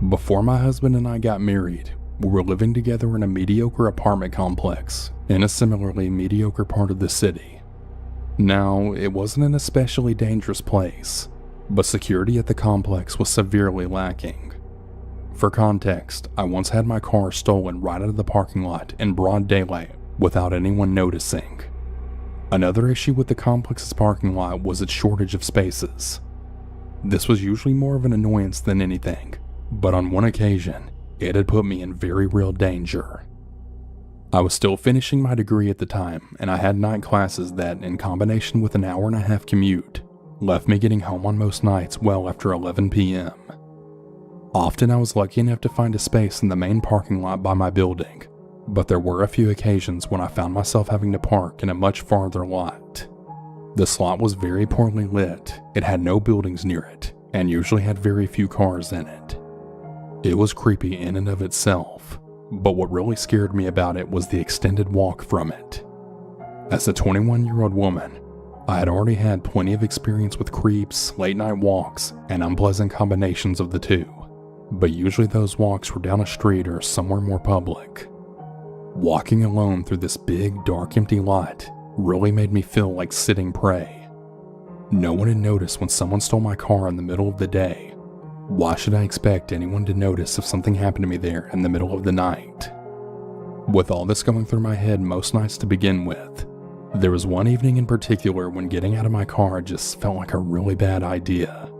Before my husband and I got married, we were living together in a mediocre apartment complex in a similarly mediocre part of the city. Now, it wasn't an especially dangerous place, but security at the complex was severely lacking. For context, I once had my car stolen right out of the parking lot in broad daylight without anyone noticing. Another issue with the complex's parking lot was its shortage of spaces. This was usually more of an annoyance than anything, but on one occasion, it had put me in very real danger. I was still finishing my degree at the time, and I had night classes that, in combination with an hour-and-a-half commute, left me getting home on most nights well after 11 p.m. Often I was lucky enough to find a space in the main parking lot by my building, but there were a few occasions when I found myself having to park in a much farther lot. This lot was very poorly lit, it had no buildings near it, and usually had very few cars in it. It was creepy in and of itself, but what really scared me about it was the extended walk from it. As a 21-year-old woman, I had already had plenty of experience with creeps, late-night walks, and unpleasant combinations of the two, but usually those walks were down a street or somewhere more public. Walking alone through this big, dark, empty lot really made me feel like sitting prey. No one had noticed when someone stole my car in the middle of the day. Why should I expect anyone to notice if something happened to me there in the middle of the night? With all this going through my head most nights to begin with, there was one evening in particular when getting out of my car just felt like a really bad idea.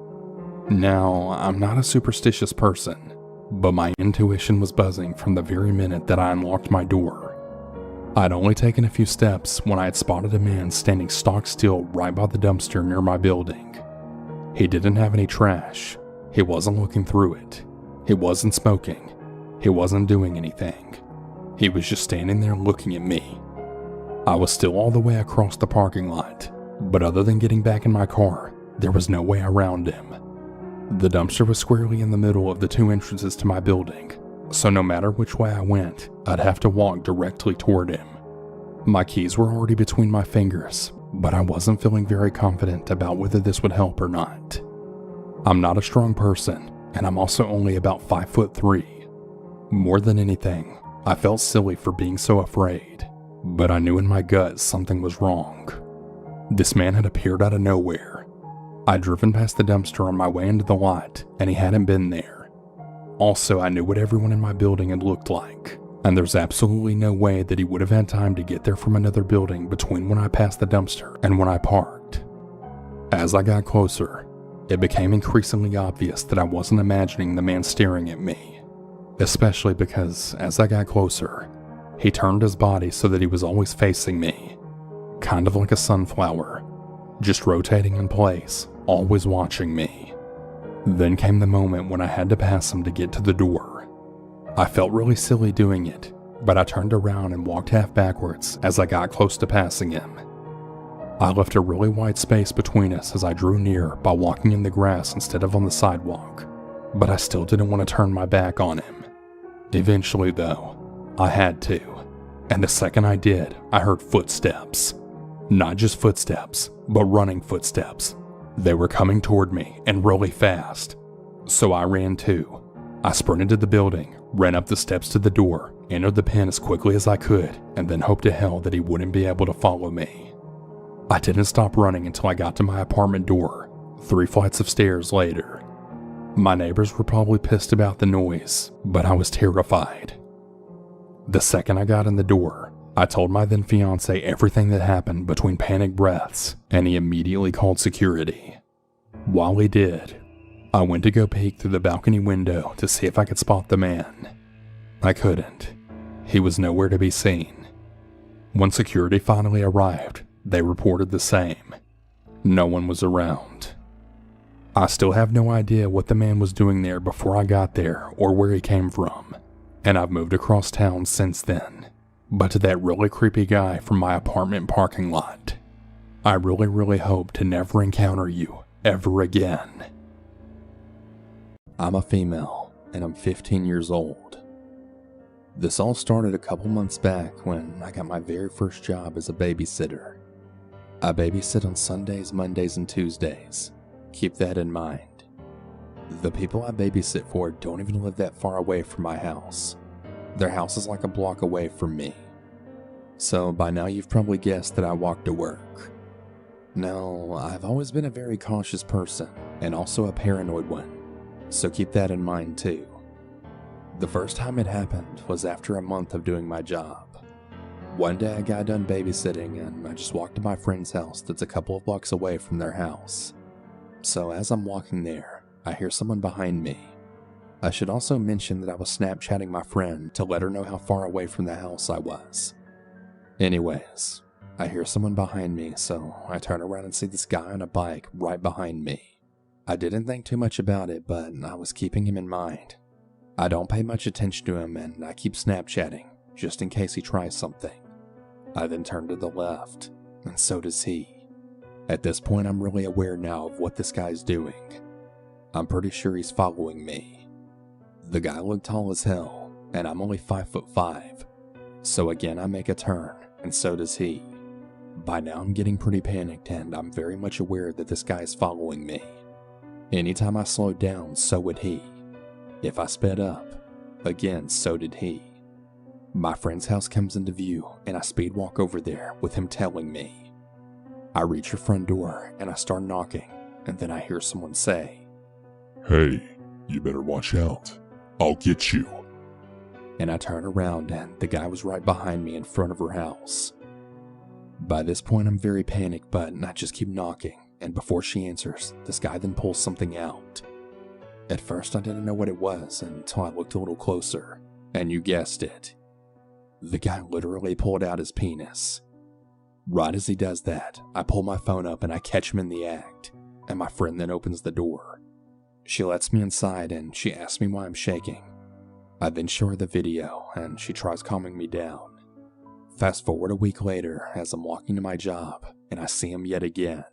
Now, I'm not a superstitious person, but my intuition was buzzing from the very minute that I unlocked my door. I'd only taken a few steps when I had spotted a man standing stock still right by the dumpster near my building. He didn't have any trash. He wasn't looking through it. He wasn't smoking. He wasn't doing anything. He was just standing there looking at me. I was still all the way across the parking lot, but other than getting back in my car, there was no way around him. The dumpster was squarely in the middle of the two entrances to my building, so no matter which way I went, I'd have to walk directly toward him. My keys were already between my fingers, but I wasn't feeling very confident about whether this would help or not. I'm not a strong person, and I'm also only about 5'3". More than anything, I felt silly for being so afraid, but I knew in my gut something was wrong. This man had appeared out of nowhere. I'd driven past the dumpster on my way into the lot, and he hadn't been there. Also, I knew what everyone in my building had looked like, and there's absolutely no way that he would have had time to get there from another building between when I passed the dumpster and when I parked. As I got closer, it became increasingly obvious that I wasn't imagining the man staring at me, especially because, as I got closer, he turned his body so that he was always facing me, kind of like a sunflower, just rotating in place, always watching me. Then came the moment when I had to pass him to get to the door. I felt really silly doing it, but I turned around and walked half backwards as I got close to passing him. I left a really wide space between us as I drew near by walking in the grass instead of on the sidewalk, but I still didn't want to turn my back on him. Eventually, though, I had to, and the second I did, I heard footsteps. Not just footsteps, but running footsteps. They were coming toward me and really fast, so I ran too. I sprinted to the building, ran up the steps to the door, entered the pen as quickly as I could, and then hoped to hell that he wouldn't be able to follow me. I didn't stop running until I got to my apartment door, 3 flights of stairs later. My neighbors were probably pissed about the noise, but I was terrified. The second I got in the door, I told my then fiance everything that happened between panic breaths, and he immediately called security. While he did, I went to go peek through the balcony window to see if I could spot the man. I couldn't. He was nowhere to be seen. When security finally arrived, they reported the same. No one was around. I still have no idea what the man was doing there before I got there or where he came from, and I've moved across town since then. But to that really creepy guy from my apartment parking lot, I really hope to never encounter you ever again. I'm a female, and I'm 15 years old. This all started a couple months back when I got my very first job as a babysitter. I babysit on Sundays, Mondays, and Tuesdays. Keep that in mind. The people I babysit for don't even live that far away from my house. Their house is like a block away from me. So by now you've probably guessed that I walk to work. Now, I've always been a very cautious person, and also a paranoid one, so keep that in mind too. The first time it happened was after a month of doing my job. One day I got done babysitting and I just walked to my friend's house that's a couple of blocks away from their house. So as I'm walking there, I hear someone behind me. I should also mention that I was Snapchatting my friend to let her know how far away from the house I was. Anyways, I hear someone behind me, so I turn around and see this guy on a bike right behind me. I didn't think too much about it, but I was keeping him in mind. I don't pay much attention to him and I keep Snapchatting, just in case he tries something. I then turn to the left, and so does he. At this point I'm really aware now of what this guy's doing. I'm pretty sure he's following me. The guy looked tall as hell, and I'm only 5'5". So again I make a turn, and so does he. By now I'm getting pretty panicked and I'm very much aware that this guy is following me. Anytime I slowed down, so would he. If I sped up, again so did he. My friend's house comes into view and I speed walk over there with him telling me. I reach her front door and I start knocking, and then I hear someone say, "Hey, you better watch out. I'll get you." And I turn around and the guy was right behind me in front of her house. By this point I'm very panicked, but I just keep knocking, and before she answers, this guy then pulls something out. At first I didn't know what it was until I looked a little closer, and you guessed it. The guy literally pulled out his penis. Right as he does that, I pull my phone up and I catch him in the act, and my friend then opens the door. She lets me inside and she asks me why I'm shaking. I then show her the video and she tries calming me down. Fast forward a week later as I'm walking to my job and I see him yet again.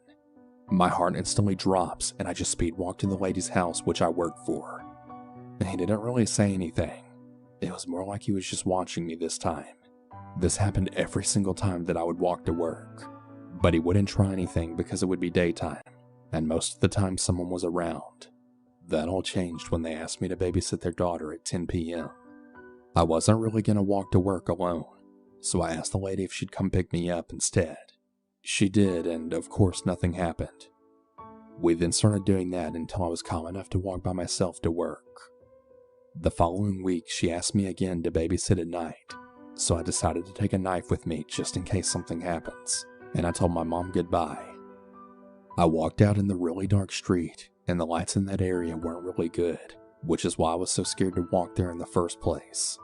My heart instantly drops and I just speed walk to the lady's house which I work for. He didn't really say anything. It was more like he was just watching me this time. This happened every single time that I would walk to work. But he wouldn't try anything because it would be daytime, and most of the time someone was around. That all changed when they asked me to babysit their daughter at 10 p.m. I wasn't really going to walk to work alone, so I asked the lady if she'd come pick me up instead. She did, and of course nothing happened. We then started doing that until I was calm enough to walk by myself to work. The following week she asked me again to babysit at night, so I decided to take a knife with me just in case something happens, and I told my mom goodbye. I walked out in the really dark street, and the lights in that area weren't really good, which is why I was so scared to walk there in the first place.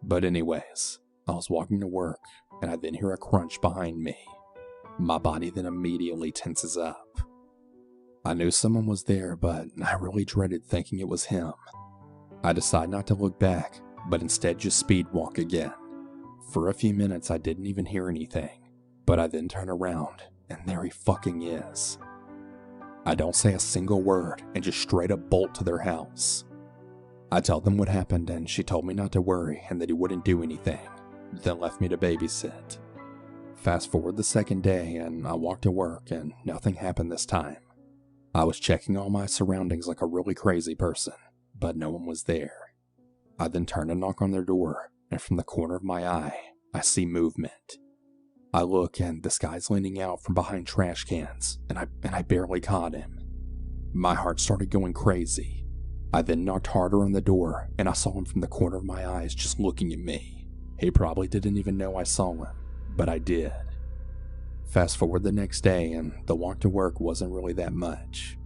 But anyways, I was walking to work, and I then hear a crunch behind me. My body then immediately tenses up. I knew someone was there, but I really dreaded thinking it was him. I decide not to look back, but instead just speed walk again. For a few minutes I didn't even hear anything, but I then turn around, and there he fucking is. I don't say a single word and just straight up bolt to their house. I tell them what happened and she told me not to worry and that he wouldn't do anything, then left me to babysit. Fast forward the second day and I walked to work and nothing happened this time. I was checking all my surroundings like a really crazy person, but no one was there. I then turn and knock on their door, and from the corner of my eye, I see movement. I look and this guy's leaning out from behind trash cans, and I barely caught him. My heart started going crazy. I then knocked harder on the door, and I saw him from the corner of my eyes just looking at me. He probably didn't even know I saw him, but I did. Fast forward the next day, and the walk to work wasn't really that much.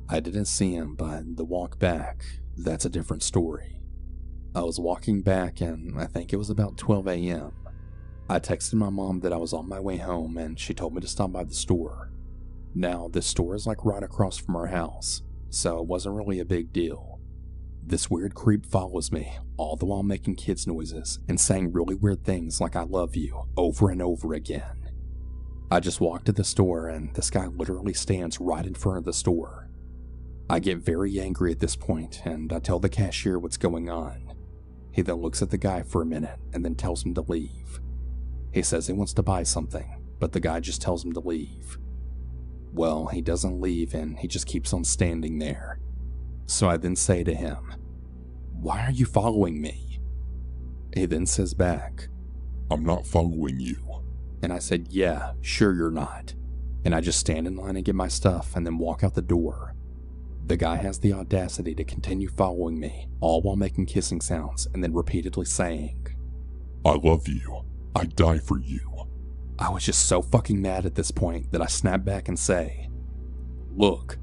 I didn't see him, but the walk back, that's a different story. I was walking back, and I think it was about 12 a.m. I texted my mom that I was on my way home, and she told me to stop by the store. Now, this store is like right across from our house, so it wasn't really a big deal. This weird creep follows me, all the while making kids noises and saying really weird things like I love you over and over again. I just walk to the store and this guy literally stands right in front of the store. I get very angry at this point and I tell the cashier what's going on. He then looks at the guy for a minute and then tells him to leave. He says he wants to buy something, but the guy just tells him to leave. Well, he doesn't leave and he just keeps on standing there. So I then say to him, "Why are you following me?" He then says back, I'm not following you. and I said, "Yeah, sure you're not." And I just stand in line and get my stuff and then walk out the door. The guy has the audacity to continue following me, all while making kissing sounds and then repeatedly saying, I love you. I'd die for you. I was just so fucking mad at this point that I snap back and say, "Look,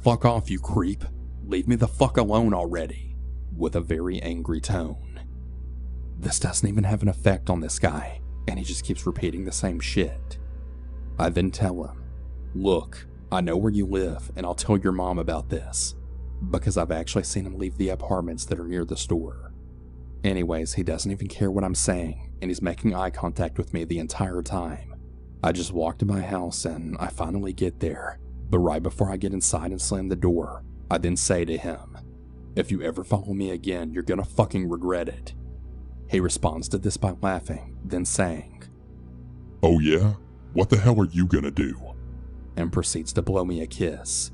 fuck off, you creep. Leave me the fuck alone already," with a very angry tone. This doesn't even have an effect on this guy, and he just keeps repeating the same shit. I then tell him, "Look, I know where you live, and I'll tell your mom about this, because I've actually seen him leave the apartments that are near the store." Anyways, he doesn't even care what I'm saying, and he's making eye contact with me the entire time. I just walk to my house, and I finally get there, but right before I get inside and slam the door, I then say to him, "If you ever follow me again, you're gonna fucking regret it." He responds to this by laughing, then saying, Oh yeah? What the hell are you gonna do? and proceeds to blow me a kiss.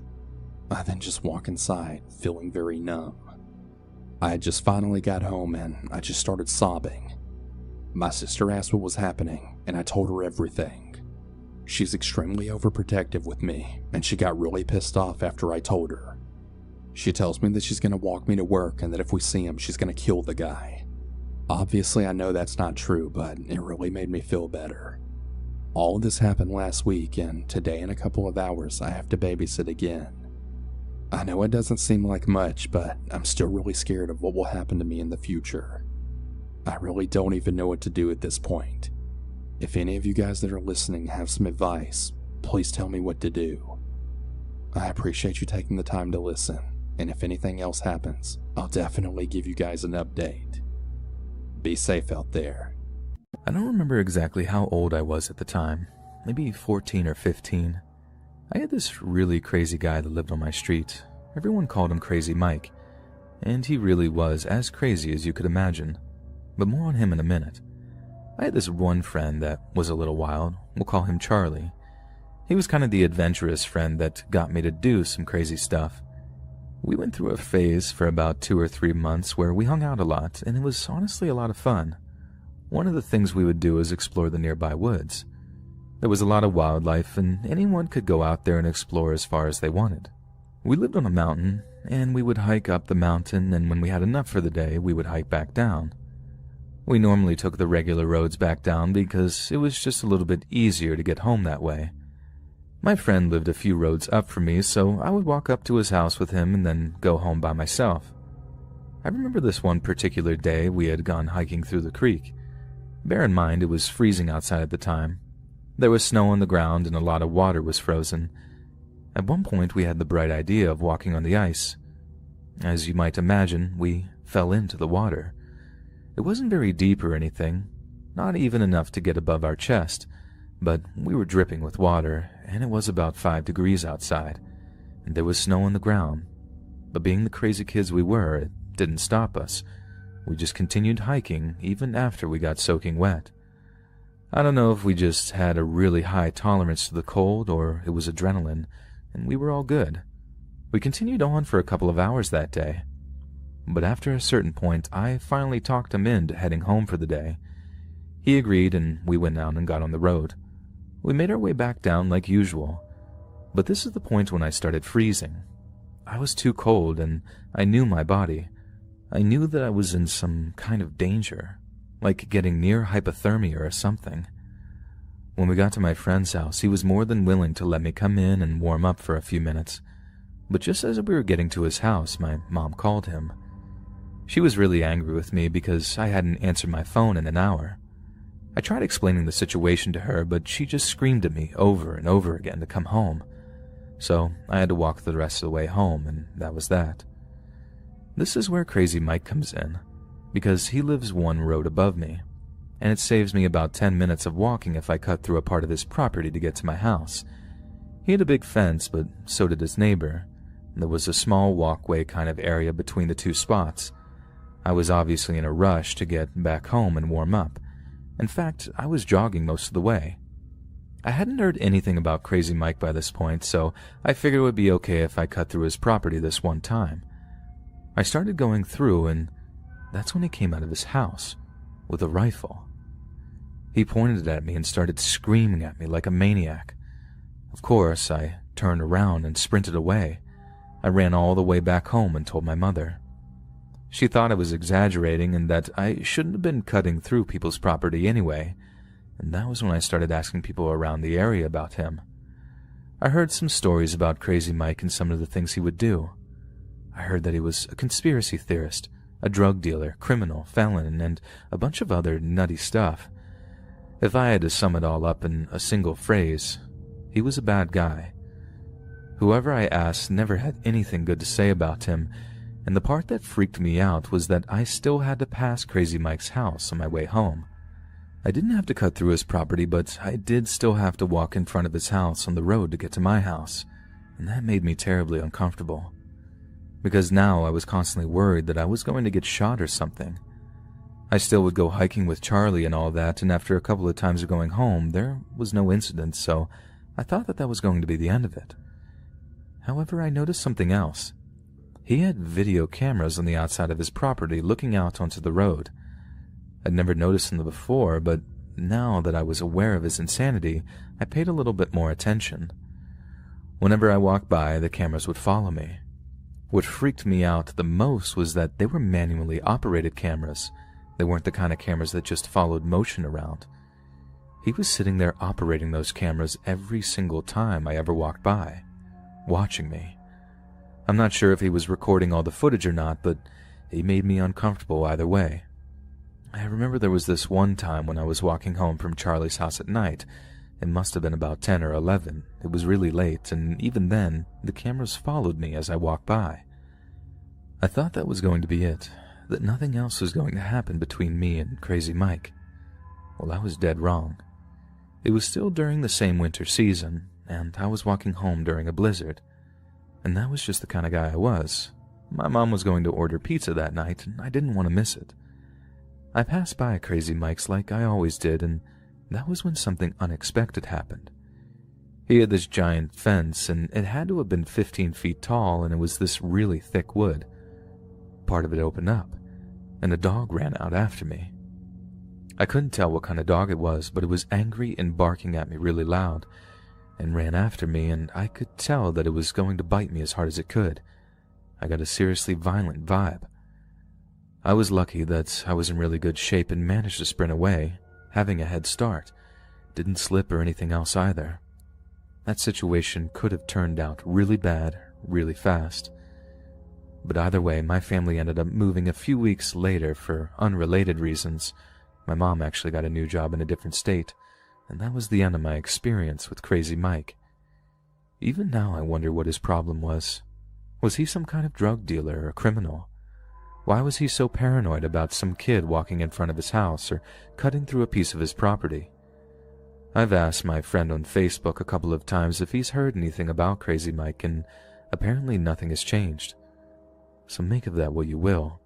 I then just walk inside, feeling very numb. I had just finally got home and I just started sobbing. My sister asked what was happening, and I told her everything. She's extremely overprotective with me, and she got really pissed off after I told her. She tells me that she's gonna walk me to work and that if we see him, she's gonna kill the guy. Obviously, I know that's not true, but it really made me feel better. All of this happened last week, and today in a couple of hours, I have to babysit again. I know it doesn't seem like much, but I'm still really scared of what will happen to me in the future. I really don't even know what to do at this point. If any of you guys that are listening have some advice, please tell me what to do. I appreciate you taking the time to listen, and if anything else happens, I'll definitely give you guys an update. Be safe out there. I don't remember exactly how old I was at the time, maybe 14 or 15. I had this really crazy guy that lived on my street. Everyone called him Crazy Mike, and he really was as crazy as you could imagine. But more on him in a minute. I had this one friend that was a little wild. We'll call him Charlie. He was kind of the adventurous friend that got me to do some crazy stuff. We went through a phase for about 2 or 3 months where we hung out a lot, and it was honestly a lot of fun. One of the things we would do was explore the nearby woods. There was a lot of wildlife, and anyone could go out there and explore as far as they wanted. We lived on a mountain, and we would hike up the mountain, and when we had enough for the day, we would hike back down. We normally took the regular roads back down because it was just a little bit easier to get home that way. My friend lived a few roads up from me, so I would walk up to his house with him and then go home by myself. I remember this one particular day we had gone hiking through the creek. Bear in mind it was freezing outside at the time. There was snow on the ground and a lot of water was frozen. At one point we had the bright idea of walking on the ice. As you might imagine, we fell into the water. It wasn't very deep or anything, not even enough to get above our chest, but we were dripping with water, and it was about 5 degrees outside, and there was snow on the ground. But being the crazy kids we were, it didn't stop us. We just continued hiking even after we got soaking wet. I don't know if we just had a really high tolerance to the cold or it was adrenaline, and we were all good. We continued on for a couple of hours that day. But after a certain point, I finally talked him into heading home for the day. He agreed, and we went out and got on the road. We made our way back down like usual. But this is the point when I started freezing. I was too cold, and I knew my body. I knew that I was in some kind of danger, like getting near hypothermia or something. When we got to my friend's house, he was more than willing to let me come in and warm up for a few minutes. But just as we were getting to his house, my mom called him. She was really angry with me because I hadn't answered my phone in an hour. I tried explaining the situation to her, but she just screamed at me over and over again to come home. So I had to walk the rest of the way home, and that was that. This is where Crazy Mike comes in, because he lives one road above me, and it saves me about 10 minutes of walking if I cut through a part of his property to get to my house. He had a big fence, but so did his neighbor. There was a small walkway kind of area between the two spots. I was obviously in a rush to get back home and warm up. In fact, I was jogging most of the way. I hadn't heard anything about Crazy Mike by this point, so I figured it would be okay if I cut through his property this one time. I started going through, and that's when he came out of his house with a rifle. He pointed at me and started screaming at me like a maniac. Of course, I turned around and sprinted away. I ran all the way back home and told my mother. She thought I was exaggerating and that I shouldn't have been cutting through people's property anyway, and that was when I started asking people around the area about him. I heard some stories about Crazy Mike and some of the things he would do. I heard that he was a conspiracy theorist, a drug dealer, criminal, felon, and a bunch of other nutty stuff. If I had to sum it all up in a single phrase, he was a bad guy. Whoever I asked never had anything good to say about him, and the part that freaked me out was that I still had to pass Crazy Mike's house on my way home. I didn't have to cut through his property, but I did still have to walk in front of his house on the road to get to my house, and that made me terribly uncomfortable. Because now I was constantly worried that I was going to get shot or something. I still would go hiking with Charlie and all that, and after a couple of times of going home, there was no incident, so I thought that was going to be the end of it. However, I noticed something else. He had video cameras on the outside of his property looking out onto the road. I'd never noticed them before, but now that I was aware of his insanity, I paid a little bit more attention. Whenever I walked by, the cameras would follow me. What freaked me out the most was that they were manually operated cameras. They weren't the kind of cameras that just followed motion around. He was sitting there operating those cameras every single time I ever walked by, watching me. I'm not sure if he was recording all the footage or not, but he made me uncomfortable either way. I remember there was this one time when I was walking home from Charlie's house at night. It must have been about 10 or 11. It was really late, and even then, the cameras followed me as I walked by. I thought that was going to be it, that nothing else was going to happen between me and Crazy Mike. Well, I was dead wrong. It was still during the same winter season, and I was walking home during a blizzard. And that was just the kind of guy I was. My mom was going to order pizza that night, and I didn't want to miss it. I passed by Crazy Mike's like I always did, and that was when something unexpected happened. He had this giant fence, and it had to have been 15 feet tall, and it was this really thick wood. Part of it opened up, and a dog ran out after me. I couldn't tell what kind of dog it was, but it was angry and barking at me really loud, and ran after me, and I could tell that it was going to bite me as hard as it could. I got a seriously violent vibe. I was lucky that I was in really good shape and managed to sprint away, having a head start. Didn't slip or anything else either. That situation could have turned out really bad, really fast. But either way, my family ended up moving a few weeks later for unrelated reasons. My mom actually got a new job in a different state, and that was the end of my experience with Crazy Mike. Even now I wonder what his problem was. Was he some kind of drug dealer or criminal? Why was he so paranoid about some kid walking in front of his house or cutting through a piece of his property? I've asked my friend on Facebook a couple of times if he's heard anything about Crazy Mike, and apparently nothing has changed. So make of that what you will.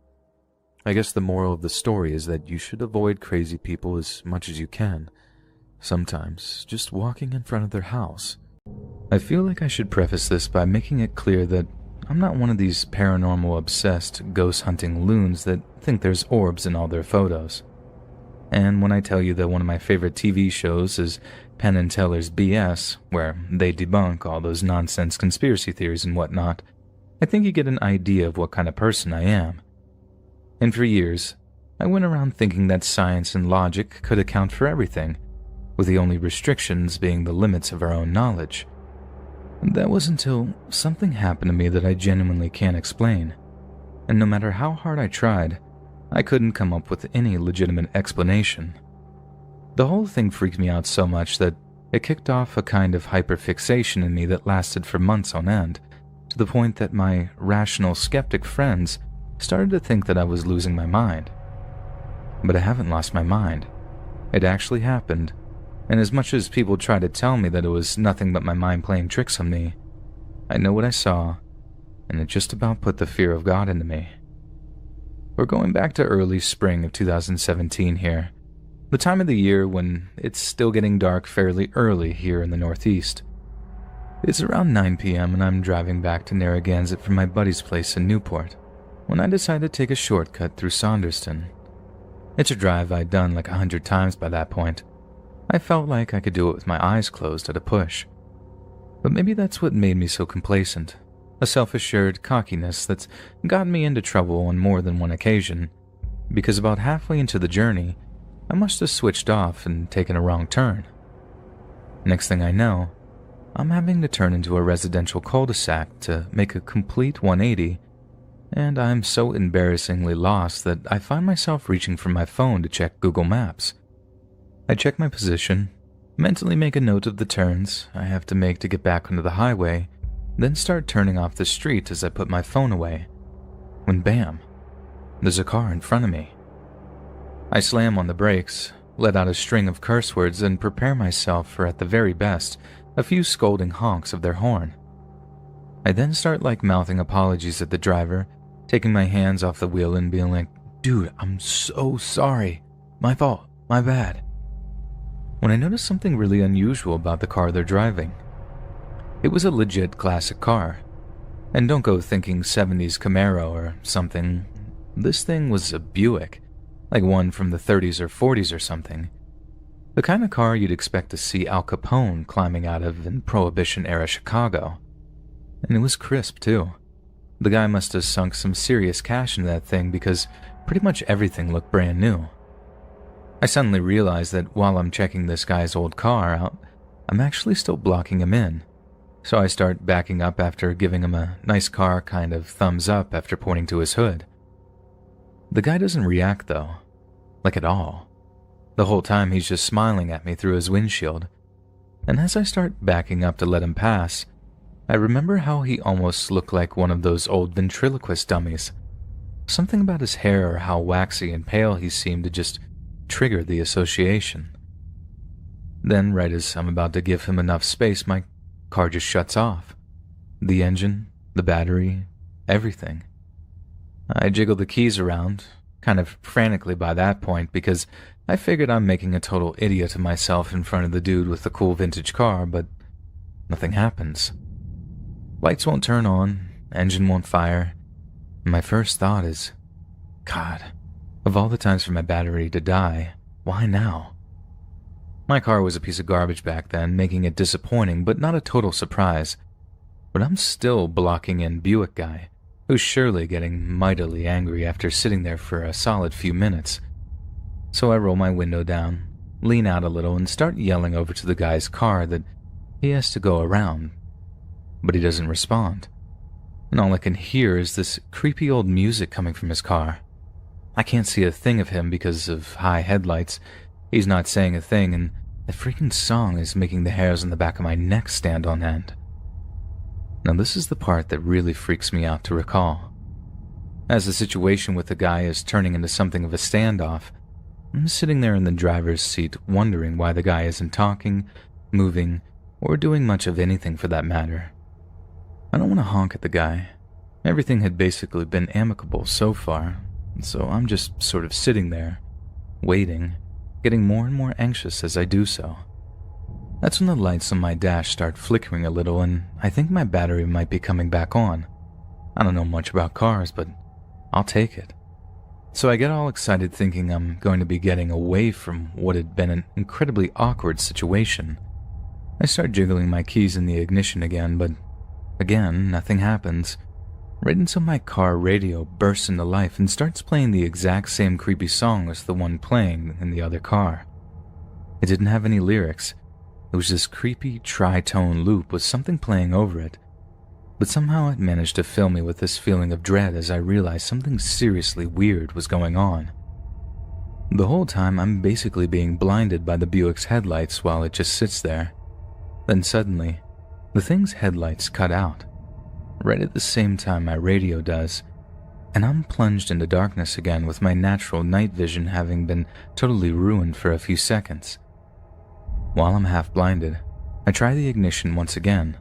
I guess the moral of the story is that you should avoid crazy people as much as you can. Sometimes, just walking in front of their house. I feel like I should preface this by making it clear that I'm not one of these paranormal-obsessed, ghost-hunting loons that think there's orbs in all their photos. And when I tell you that one of my favorite TV shows is Penn and Teller's BS, where they debunk all those nonsense conspiracy theories and whatnot, I think you get an idea of what kind of person I am. And for years, I went around thinking that science and logic could account for everything, with the only restrictions being the limits of our own knowledge. And that was until something happened to me that I genuinely can't explain. And no matter how hard I tried, I couldn't come up with any legitimate explanation. The whole thing freaked me out so much that it kicked off a kind of hyperfixation in me that lasted for months on end, to the point that my rational skeptic friends started to think that I was losing my mind. But I haven't lost my mind. It actually happened, and as much as people try to tell me that it was nothing but my mind playing tricks on me, I know what I saw, and it just about put the fear of God into me. We're going back to early spring of 2017 here, the time of the year when it's still getting dark fairly early here in the Northeast. It's around 9 p.m. and I'm driving back to Narragansett from my buddy's place in Newport. when I decided to take a shortcut through Saunderston. It's a drive I'd done like 100 times by that point. I felt like I could do it with my eyes closed at a push. But maybe that's what made me so complacent, a self-assured cockiness that's gotten me into trouble on more than one occasion, because about halfway into the journey, I must have switched off and taken a wrong turn. Next thing I know, I'm having to turn into a residential cul-de-sac to make a complete 180, and I'm so embarrassingly lost that I find myself reaching for my phone to check Google Maps. I check my position, mentally make a note of the turns I have to make to get back onto the highway, then start turning off the street as I put my phone away. When bam, there's a car in front of me. I slam on the brakes, let out a string of curse words, and prepare myself for, at the very best, a few scolding honks of their horn. I then start mouthing apologies at the driver, taking my hands off the wheel and being like, "Dude, I'm so sorry. My fault. My bad." When I noticed something really unusual about the car they're driving. It was a legit classic car. And don't go thinking 70s Camaro or something. This thing was a Buick, like one from the 30s or 40s or something. The kind of car you'd expect to see Al Capone climbing out of in Prohibition-era Chicago. And it was crisp, too. The guy must have sunk some serious cash into that thing because pretty much everything looked brand new. I suddenly realized that while I'm checking this guy's old car out, I'm actually still blocking him in. So I start backing up after giving him a nice car kind of thumbs up after pointing to his hood. The guy doesn't react though, at all. The whole time he's just smiling at me through his windshield. And as I start backing up to let him pass, I remember how he almost looked like one of those old ventriloquist dummies. Something about his hair or how waxy and pale he seemed to just trigger the association. Then, right as I'm about to give him enough space, my car just shuts off. The engine, the battery, everything. I jiggle the keys around, kind of frantically by that point, because I figured I'm making a total idiot of myself in front of the dude with the cool vintage car, but nothing happens. Lights won't turn on, engine won't fire. My first thought is, God, of all the times for my battery to die, why now? My car was a piece of garbage back then, making it disappointing but not a total surprise. But I'm still blocking in Buick guy, who's surely getting mightily angry after sitting there for a solid few minutes. So I roll my window down, lean out a little, and start yelling over to the guy's car that he has to go around. But he doesn't respond. And all I can hear is this creepy old music coming from his car. I can't see a thing of him because of high headlights. He's not saying a thing, and the freaking song is making the hairs on the back of my neck stand on end. Now this is the part that really freaks me out to recall. As the situation with the guy is turning into something of a standoff, I'm sitting there in the driver's seat wondering why the guy isn't talking, moving, or doing much of anything for that matter. I don't want to honk at the guy. Everything had basically been amicable so far, so I'm just sort of sitting there, waiting, getting more and more anxious as I do so. That's when the lights on my dash start flickering a little, and I think my battery might be coming back on. I don't know much about cars, but I'll take it. So I get all excited thinking I'm going to be getting away from what had been an incredibly awkward situation. I start jiggling my keys in the ignition again, but again, nothing happens. Right until my car radio bursts into life and starts playing the exact same creepy song as the one playing in the other car. It didn't have any lyrics. It was this creepy tritone loop with something playing over it. But somehow it managed to fill me with this feeling of dread as I realized something seriously weird was going on. The whole time I'm basically being blinded by the Buick's headlights while it just sits there. Then suddenly, the thing's headlights cut out, right at the same time my radio does, and I'm plunged into darkness again with my natural night vision having been totally ruined for a few seconds. While I'm half blinded, I try the ignition once again,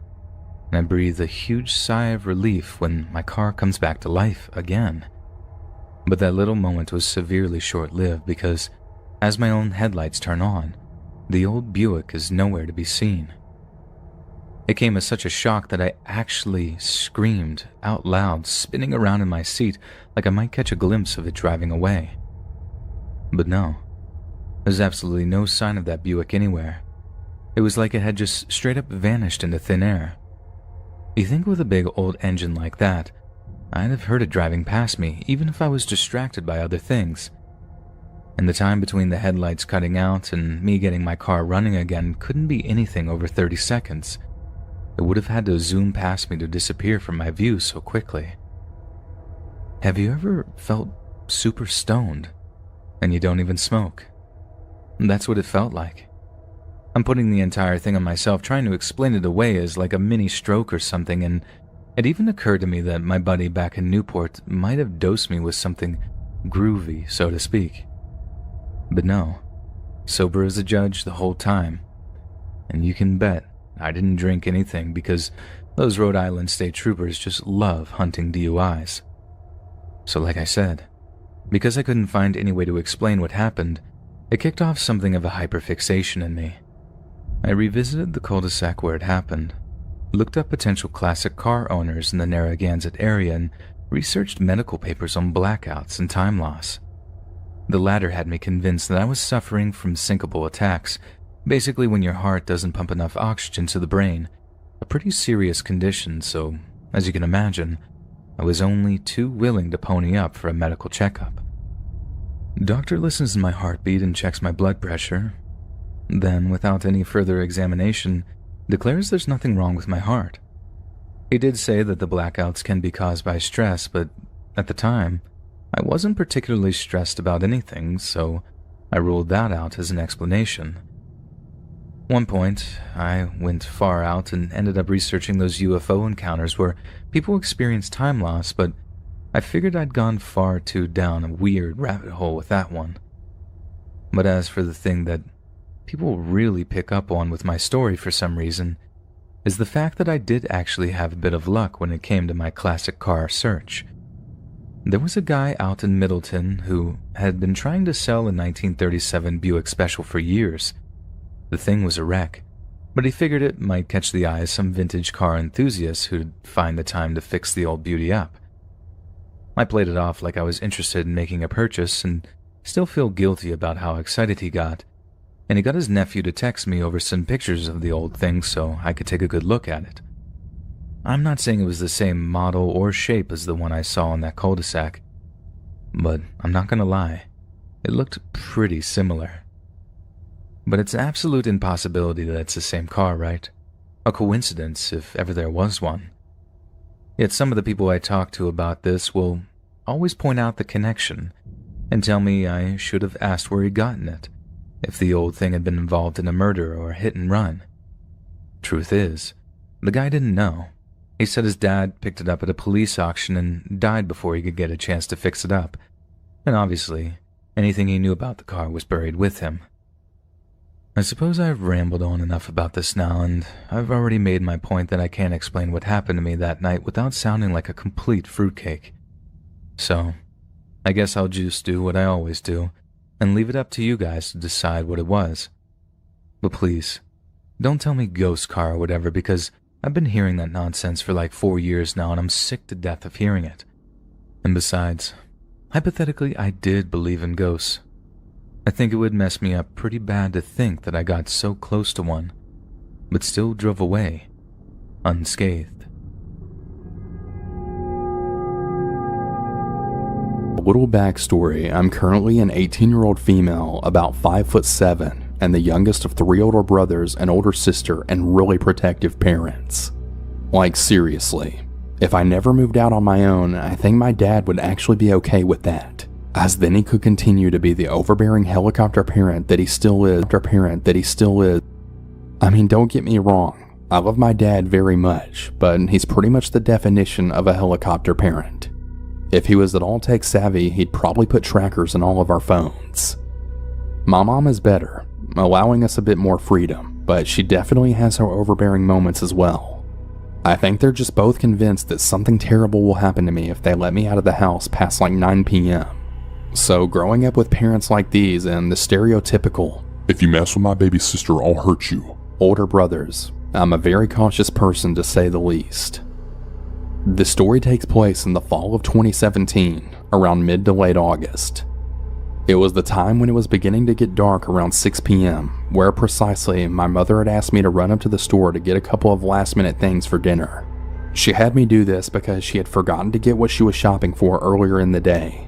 and I breathe a huge sigh of relief when my car comes back to life again. But that little moment was severely short-lived because, as my own headlights turn on, the old Buick is nowhere to be seen. It came as such a shock that I actually screamed out loud, spinning around in my seat like I might catch a glimpse of it driving away. But no, there's absolutely no sign of that Buick anywhere. It was like it had just straight up vanished into thin air. You think with a big old engine like that, I'd have heard it driving past me, even if I was distracted by other things. And the time between the headlights cutting out and me getting my car running again couldn't be anything over 30 seconds. It would have had to zoom past me to disappear from my view so quickly. Have you ever felt super stoned and you don't even smoke? That's what it felt like. I'm putting the entire thing on myself, trying to explain it away as like a mini stroke or something, and it even occurred to me that my buddy back in Newport might have dosed me with something groovy, so to speak. But no, sober as a judge the whole time. And you can bet I didn't drink anything because those Rhode Island state troopers just love hunting DUIs. So like I said, because I couldn't find any way to explain what happened, it kicked off something of a hyperfixation in me. I revisited the cul-de-sac where it happened, looked up potential classic car owners in the Narragansett area, and researched medical papers on blackouts and time loss. The latter had me convinced that I was suffering from syncopal attacks, basically when your heart doesn't pump enough oxygen to the brain, a pretty serious condition, so, as you can imagine, I was only too willing to pony up for a medical checkup. Doctor listens to my heartbeat and checks my blood pressure, then, without any further examination, declares there's nothing wrong with my heart. He did say that the blackouts can be caused by stress, but at the time, I wasn't particularly stressed about anything, so I ruled that out as an explanation. One point, I went far out and ended up researching those UFO encounters where people experience time loss, but I figured I'd gone far too down a weird rabbit hole with that one. But as for the thing that people really pick up on with my story for some reason, is the fact that I did actually have a bit of luck when it came to my classic car search. There was a guy out in Middleton who had been trying to sell a 1937 Buick Special for years. The thing was a wreck, but he figured it might catch the eye of some vintage car enthusiasts who'd find the time to fix the old beauty up. I played it off like I was interested in making a purchase and still feel guilty about how excited he got, and he got his nephew to text me over some pictures of the old thing so I could take a good look at it. I'm not saying it was the same model or shape as the one I saw in that cul-de-sac, but I'm not gonna lie, it looked pretty similar. But it's an absolute impossibility that it's the same car, right? A coincidence, if ever there was one. Yet some of the people I talk to about this will always point out the connection and tell me I should have asked where he'd gotten it, if the old thing had been involved in a murder or a hit and run. Truth is, the guy didn't know. He said his dad picked it up at a police auction and died before he could get a chance to fix it up, and obviously, anything he knew about the car was buried with him. I suppose I've rambled on enough about this now, and I've already made my point that I can't explain what happened to me that night without sounding like a complete fruitcake. So, I guess I'll just do what I always do, and leave it up to you guys to decide what it was. But please, don't tell me ghost car or whatever, because I've been hearing that nonsense for like 4 years now and I'm sick to death of hearing it. And besides, hypothetically I did believe in ghosts. I think it would mess me up pretty bad to think that I got so close to one, but still drove away, unscathed. A little backstory, I'm currently an 18-year-old female, about 5'7", and the youngest of 3 older brothers, an older sister, and really protective parents. Like seriously, if I never moved out on my own, I think my dad would actually be okay with that, as then he could continue to be the overbearing helicopter parent that he still is. I mean, don't get me wrong, I love my dad very much, but he's pretty much the definition of a helicopter parent. If he was at all tech savvy, he'd probably put trackers in all of our phones. My mom is better, allowing us a bit more freedom, but she definitely has her overbearing moments as well. I think they're just both convinced that something terrible will happen to me if they let me out of the house past like 9 p.m. So growing up with parents like these and the stereotypical, "If you mess with my baby sister, I'll hurt you," older brothers, I'm a very cautious person to say the least. The story takes place in the fall of 2017, around mid to late August. It was the time when it was beginning to get dark around 6 p.m., where precisely my mother had asked me to run up to the store to get a couple of last-minute things for dinner. She had me do this because she had forgotten to get what she was shopping for earlier in the day.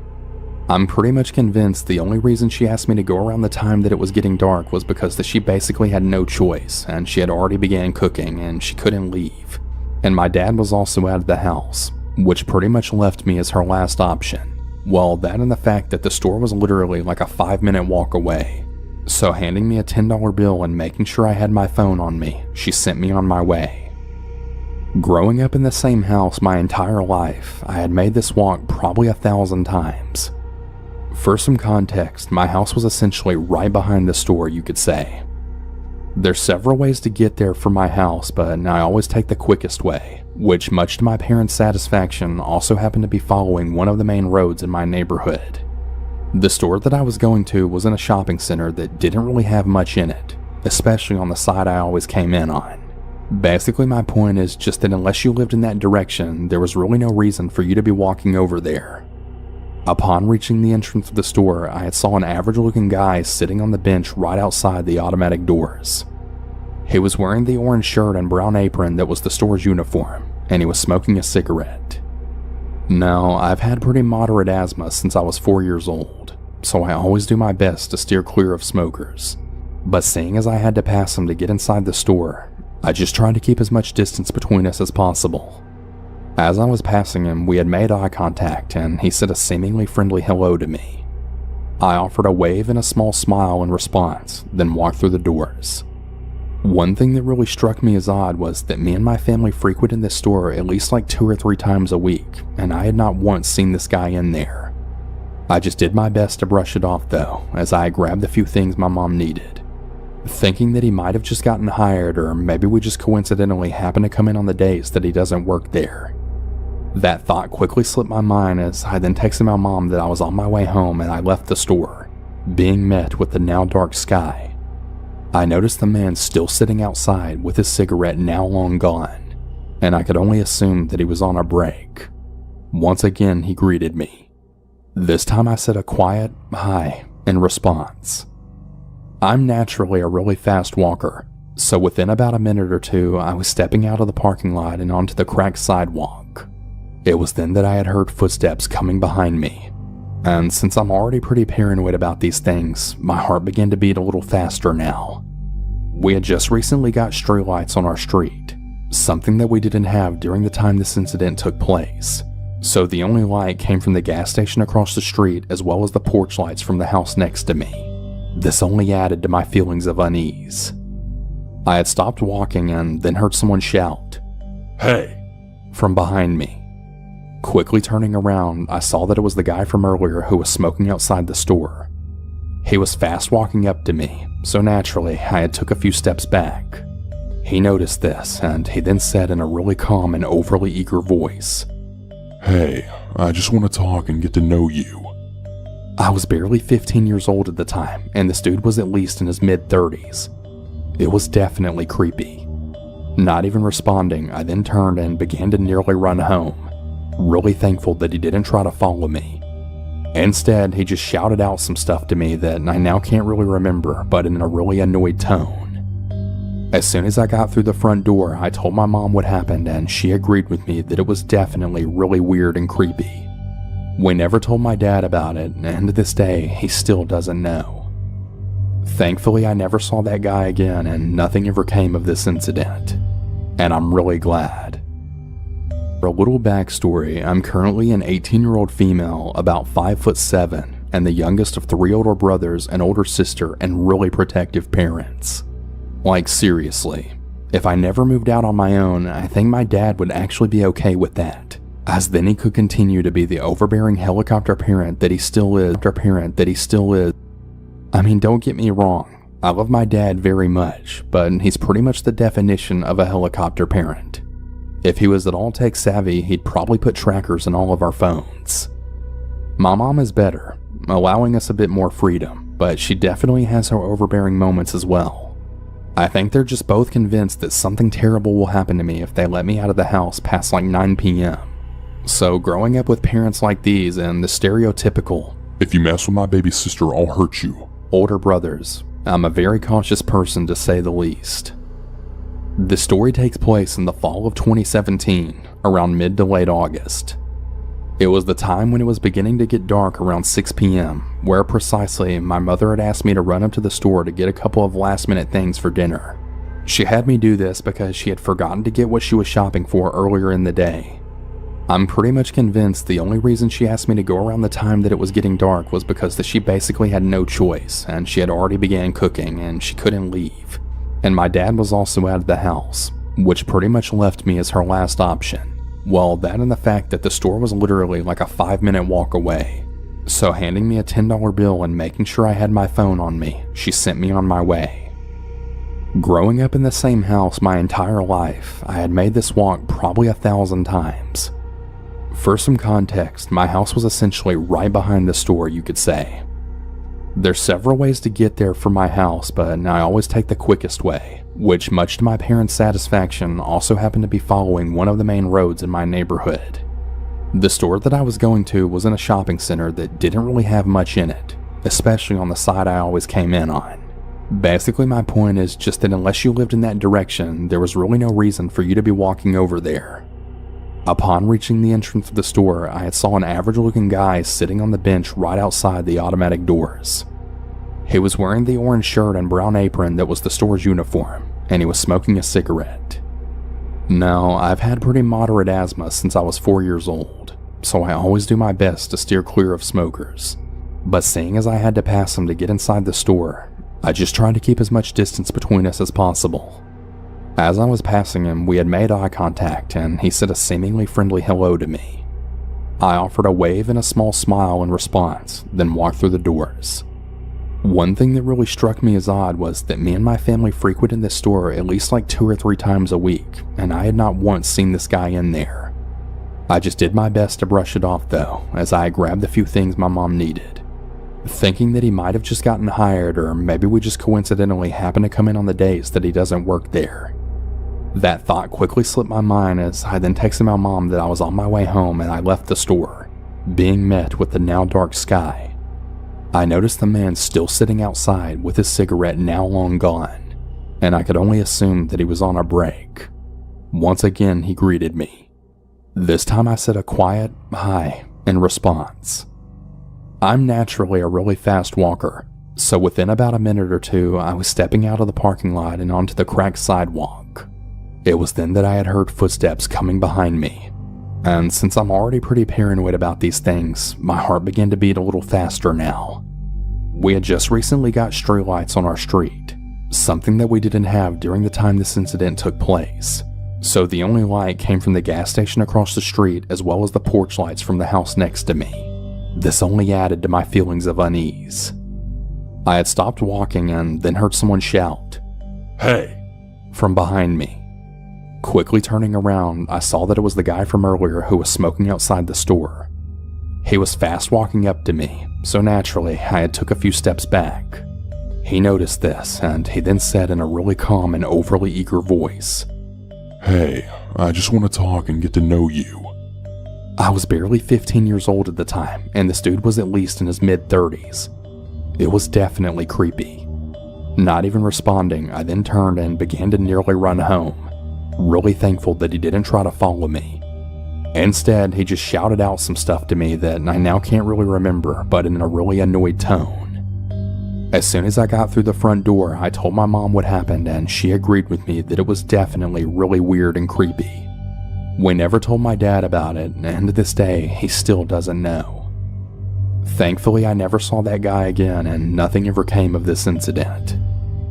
I'm pretty much convinced the only reason she asked me to go around the time that it was getting dark was because she basically had no choice, and she had already began cooking and she couldn't leave. And my dad was also out of the house, which pretty much left me as her last option. Well, that and the fact that the store was literally like a 5-minute walk away. So handing me a $10 bill and making sure I had my phone on me, she sent me on my way. Growing up in the same house my entire life, I had made this walk probably 1,000 times. For some context, my house was essentially right behind the store, you could say. There's several ways to get there from my house, but I always take the quickest way, which much to my parents' satisfaction also happened to be following one of the main roads in my neighborhood. The store that I was going to was in a shopping center that didn't really have much in it, especially on the side I always came in on. Basically, my point is just that unless you lived in that direction, there was really no reason for you to be walking over there. Upon reaching the entrance of the store, I had saw an average-looking guy sitting on the bench right outside the automatic doors. He was wearing the orange shirt and brown apron that was the store's uniform, and he was smoking a cigarette. Now, I've had pretty moderate asthma since I was 4 years old, so I always do my best to steer clear of smokers. But seeing as I had to pass him to get inside the store, I just tried to keep as much distance between us as possible. As I was passing him, we had made eye contact, and he said a seemingly friendly hello to me. I offered a wave and a small smile in response, then walked through the doors. One thing that really struck me as odd was that me and my family frequented this store at least like 2 or 3 times a week, and I had not once seen this guy in there. I just did my best to brush it off though, as I grabbed the few things my mom needed, thinking that he might have just gotten hired, or maybe we just coincidentally happened to come in on the days that he doesn't work there. That thought quickly slipped my mind as I then texted my mom that I was on my way home and I left the store, being met with the now dark sky. I noticed the man still sitting outside with his cigarette now long gone, and I could only assume that he was on a break. Once again he greeted me. This time I said a quiet hi in response. I'm naturally a really fast walker, so within about a minute or two I was stepping out of the parking lot and onto the cracked sidewalk. It was then that I had heard footsteps coming behind me, and since I'm already pretty paranoid about these things, my heart began to beat a little faster now. We had just recently got streetlights on our street, something that we didn't have during the time this incident took place, so the only light came from the gas station across the street as well as the porch lights from the house next to me. This only added to my feelings of unease. I had stopped walking and then heard someone shout, "Hey!" from behind me. Quickly turning around, I saw that it was the guy from earlier who was smoking outside the store. He was fast walking up to me, so naturally I had took a few steps back. He noticed this, and he then said in a really calm and overly eager voice, "Hey, I just want to talk and get to know you." I was barely 15 years old at the time, and this dude was at least in his mid-30s. It was definitely creepy. Not even responding, I then turned and began to nearly run home, really thankful that he didn't try to follow me. Instead, he just shouted out some stuff to me that I now can't really remember, but in a really annoyed tone. As soon as I got through the front door, I told my mom what happened, and she agreed with me that it was definitely really weird and creepy. We never told my dad about it, and to this day, he still doesn't know. Thankfully, I never saw that guy again, and nothing ever came of this incident. And I'm really glad. For a little backstory, I'm currently an 18-year-old female, about 5'7", and the youngest of 3 older brothers, an older sister, and really protective parents. Like seriously, if I never moved out on my own, I think my dad would actually be okay with that, as then he could continue to be the overbearing helicopter parent that he still is. I mean, don't get me wrong, I love my dad very much, but he's pretty much the definition of a helicopter parent. If he was at all tech savvy, he'd probably put trackers in all of our phones. My mom is better, allowing us a bit more freedom, but she definitely has her overbearing moments as well. I think they're just both convinced that something terrible will happen to me if they let me out of the house past like 9 p.m. So growing up with parents like these and the stereotypical, "If you mess with my baby sister, I'll hurt you," older brothers, I'm a very cautious person to say the least. The story takes place in the fall of 2017, around mid to late August. It was the time when it was beginning to get dark around 6 p.m., where precisely my mother had asked me to run up to the store to get a couple of last-minute things for dinner. She had me do this because she had forgotten to get what she was shopping for earlier in the day. I'm pretty much convinced the only reason she asked me to go around the time that it was getting dark was because she basically had no choice, and she had already began cooking and she couldn't leave. And my dad was also out of the house, which pretty much left me as her last option. Well, that and the fact that the store was literally like a 5-minute walk away. So handing me a $10 bill and making sure I had my phone on me, she sent me on my way. Growing up in the same house my entire life, I had made this walk probably 1,000 times. For some context, my house was essentially right behind the store, you could say. There's several ways to get there from my house, but I always take the quickest way, which much to my parents' satisfaction also happened to be following one of the main roads in my neighborhood. The store that I was going to was in a shopping center that didn't really have much in it, especially on the side I always came in on. Basically, my point is just that unless you lived in that direction, there was really no reason for you to be walking over there. Upon reaching the entrance of the store, I had saw an average-looking guy sitting on the bench right outside the automatic doors. He was wearing the orange shirt and brown apron that was the store's uniform, and he was smoking a cigarette. Now, I've had pretty moderate asthma since I was 4 years old, so I always do my best to steer clear of smokers. But seeing as I had to pass him to get inside the store, I just tried to keep as much distance between us as possible. As I was passing him, we had made eye contact, and he said a seemingly friendly hello to me. I offered a wave and a small smile in response, then walked through the doors. One thing that really struck me as odd was that me and my family frequented this store at least like 2 or 3 times a week, and I had not once seen this guy in there. I just did my best to brush it off though, as I grabbed the few things my mom needed, thinking that he might have just gotten hired, or maybe we just coincidentally happened to come in on the days that he doesn't work there. That thought quickly slipped my mind as I then texted my mom that I was on my way home and I left the store, being met with the now dark sky. I noticed the man still sitting outside with his cigarette now long gone, and I could only assume that he was on a break. Once again, he greeted me. This time I said a quiet hi in response. I'm naturally a really fast walker, so within about a minute or two, I was stepping out of the parking lot and onto the cracked sidewalk. It was then that I had heard footsteps coming behind me, and since I'm already pretty paranoid about these things, my heart began to beat a little faster now. We had just recently got streetlights on our street, something that we didn't have during the time this incident took place, so the only light came from the gas station across the street as well as the porch lights from the house next to me. This only added to my feelings of unease. I had stopped walking and then heard someone shout, "Hey!" from behind me. Quickly turning around, I saw that it was the guy from earlier who was smoking outside the store. He was fast walking up to me, so naturally I had took a few steps back. He noticed this, and he then said in a really calm and overly eager voice, "Hey, I just want to talk and get to know you." I was barely 15 years old at the time, and this dude was at least in his mid-30s. It was definitely creepy. Not even responding, I then turned and began to nearly run home, really thankful that he didn't try to follow me. Instead, he just shouted out some stuff to me that I now can't really remember, but in a really annoyed tone. As soon as I got through the front door, I told my mom what happened, and she agreed with me that it was definitely really weird and creepy. We never told my dad about it, and to this day, he still doesn't know. Thankfully, I never saw that guy again, and nothing ever came of this incident.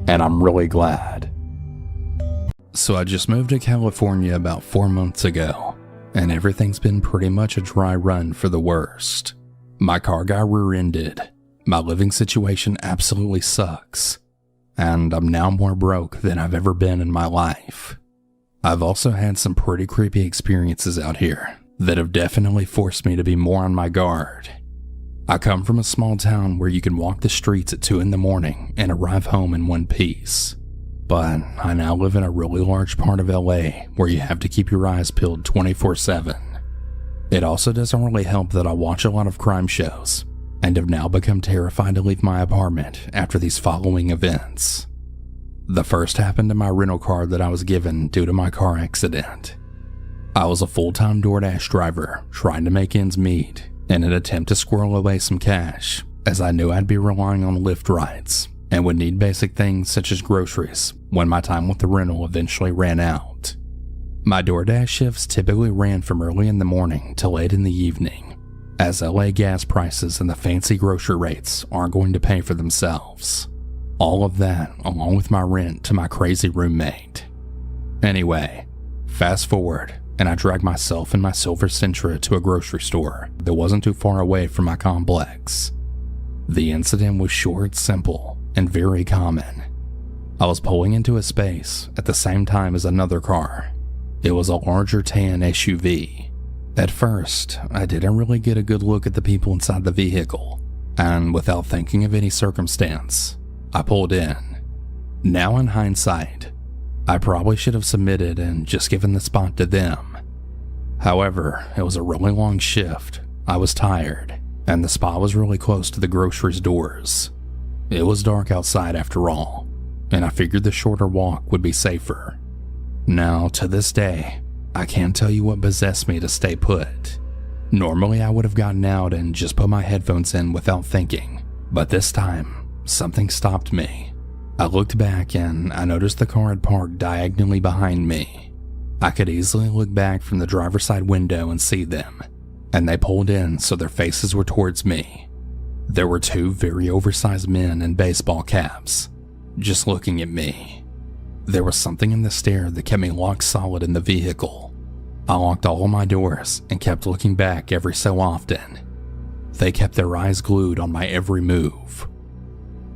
And I'm really glad. So I just moved to California about 4 months ago, and everything's been pretty much a dry run for the worst. My car got rear-ended, my living situation absolutely sucks, and I'm now more broke than I've ever been in my life. I've also had some pretty creepy experiences out here that have definitely forced me to be more on my guard. I come from a small town where you can walk the streets at 2 in the morning and arrive home in one piece. but I now live in a really large part of LA where you have to keep your eyes peeled 24/7. It also doesn't really help that I watch a lot of crime shows and have now become terrified to leave my apartment after these following events. The first happened in my rental car that I was given due to my car accident. I was a full-time DoorDash driver trying to make ends meet in an attempt to squirrel away some cash, as I knew I'd be relying on Lyft rides and would need basic things such as groceries when my time with the rental eventually ran out. My DoorDash shifts typically ran from early in the morning to late in the evening, as LA gas prices and the fancy grocery rates aren't going to pay for themselves. All of that along with my rent to my crazy roommate. Anyway, fast forward, and I dragged myself and my silver Sentra to a grocery store that wasn't too far away from my complex. The incident was short, simple, and very common. I was pulling into a space at the same time as another car. It was a larger tan SUV. At first, I didn't really get a good look at the people inside the vehicle, and without thinking of any circumstance, I pulled in. Now in hindsight, I probably should have submitted and just given the spot to them. However, it was a really long shift, I was tired, and the spot was really close to the groceries doors. It was dark outside after all, and I figured the shorter walk would be safer. Now, to this day, I can't tell you what possessed me to stay put. Normally I would have gotten out and just put my headphones in without thinking, but this time, something stopped me. I looked back and I noticed the car had parked diagonally behind me. I could easily look back from the driver's side window and see them, and they pulled in so their faces were towards me. There were two very oversized men in baseball caps, just looking at me. There was something in the stare that kept me locked solid in the vehicle. I locked all of my doors and kept looking back every so often. They kept their eyes glued on my every move.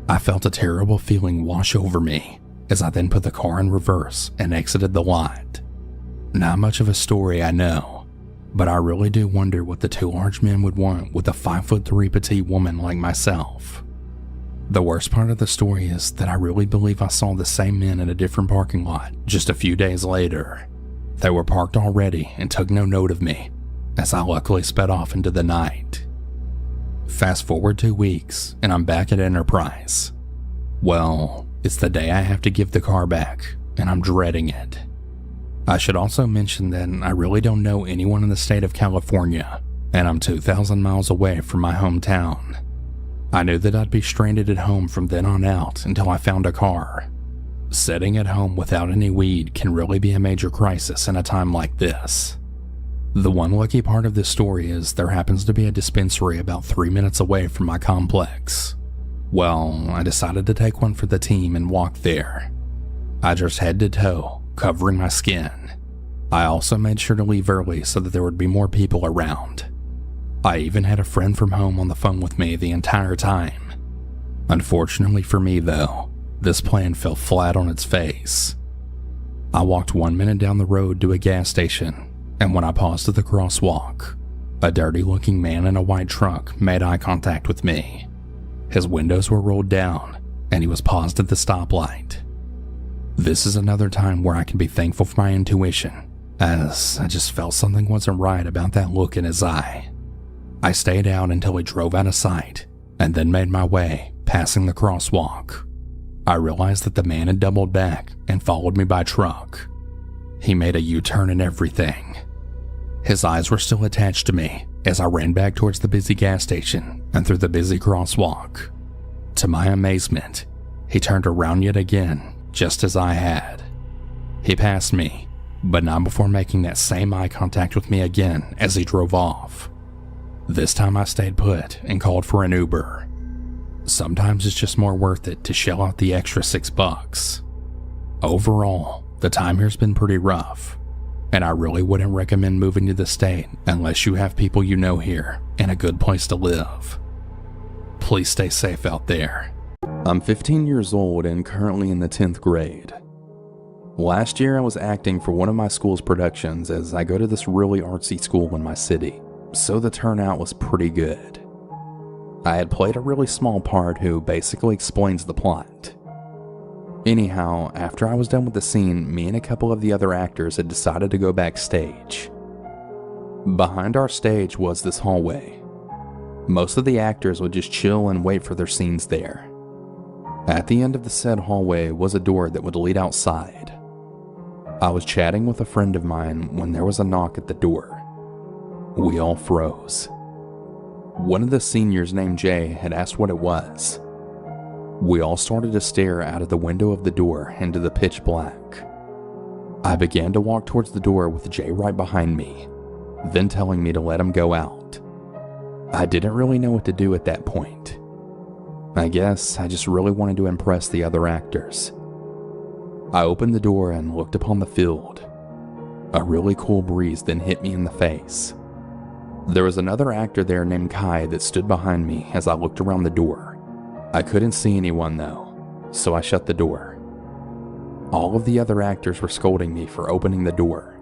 I felt a terrible feeling wash over me as I then put the car in reverse and exited the lot. Not much of a story, I know, but I really do wonder what the two large men would want with a 5'3" petite woman like myself. The worst part of the story is that I really believe I saw the same men in a different parking lot just a few days later. They were parked already and took no note of me, as I luckily sped off into the night. Fast forward 2 weeks, and I'm back at Enterprise. Well, it's the day I have to give the car back, and I'm dreading it. I should also mention that I really don't know anyone in the state of California, and I'm 2,000 miles away from my hometown. I knew that I'd be stranded at home from then on out until I found a car. Sitting at home without any weed can really be a major crisis in a time like this. The one lucky part of this story is there happens to be a dispensary about 3 minutes away from my complex. Well, I decided to take one for the team and walk there. I dressed head to toe, covering my skin. I also made sure to leave early so that there would be more people around. I even had a friend from home on the phone with me the entire time. Unfortunately for me though, this plan fell flat on its face. I walked 1 minute down the road to a gas station, and when I paused at the crosswalk, a dirty-looking man in a white truck made eye contact with me. His windows were rolled down, and he was paused at the stoplight. This is another time where I can be thankful for my intuition, as I just felt something wasn't right about that look in his eye. I stayed out until he drove out of sight, and then made my way, passing the crosswalk. I realized that the man had doubled back and followed me by truck. He made a U-turn and everything. His eyes were still attached to me as I ran back towards the busy gas station and through the busy crosswalk. To my amazement, he turned around yet again, just as I had. He passed me, but not before making that same eye contact with me again as he drove off. This time I stayed put and called for an Uber. Sometimes it's just more worth it to shell out the extra $6. Overall, the time here's been pretty rough, and I really wouldn't recommend moving to the state unless you have people you know here and a good place to live. Please stay safe out there. I'm 15 years old and currently in the 10th grade. Last year I was acting for one of my school's productions as I go to this really artsy school in my city, so the turnout was pretty good. I had played a really small part who basically explains the plot. Anyhow, after I was done with the scene, me and a couple of the other actors had decided to go backstage. Behind our stage was this hallway. Most of the actors would just chill and wait for their scenes there. At the end of the said hallway was a door that would lead outside. I was chatting with a friend of mine when there was a knock at the door. We all froze. One of the seniors named Jay had asked what it was. We all started to stare out of the window of the door into the pitch black. I began to walk towards the door with Jay right behind me, then telling me to let him go out. I didn't really know what to do at that point. I guess I just really wanted to impress the other actors. I opened the door and looked upon the field. A really cool breeze then hit me in the face. There was another actor there named Kai that stood behind me as I looked around the door. I couldn't see anyone though, so I shut the door. All of the other actors were scolding me for opening the door.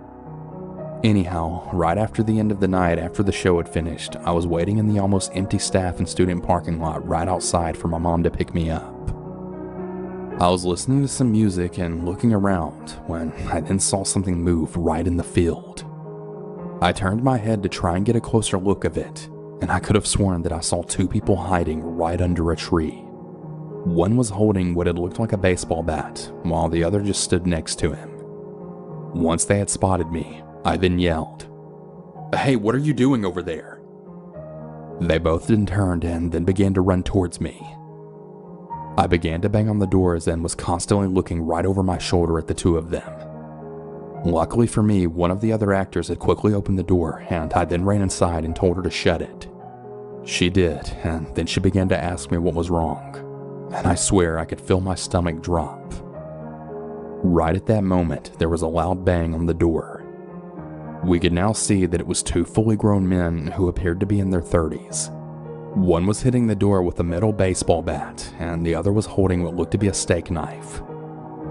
Anyhow, right after the end of the night after the show had finished, I was waiting in the almost empty staff and student parking lot right outside for my mom to pick me up. I was listening to some music and looking around when I then saw something move right in the field. I turned my head to try and get a closer look of it, and I could have sworn that I saw two people hiding right under a tree. One was holding what had looked like a baseball bat, while the other just stood next to him. Once they had spotted me, I then yelled, "Hey, what are you doing over there?" They both then turned and then began to run towards me. I began to bang on the doors and was constantly looking right over my shoulder at the two of them. Luckily for me, one of the other actors had quickly opened the door, and I then ran inside and told her to shut it. She did, and then she began to ask me what was wrong, and I swear I could feel my stomach drop. Right at that moment, there was a loud bang on the door. We could now see that it was two fully grown men who appeared to be in their 30s. One was hitting the door with a metal baseball bat, and the other was holding what looked to be a steak knife.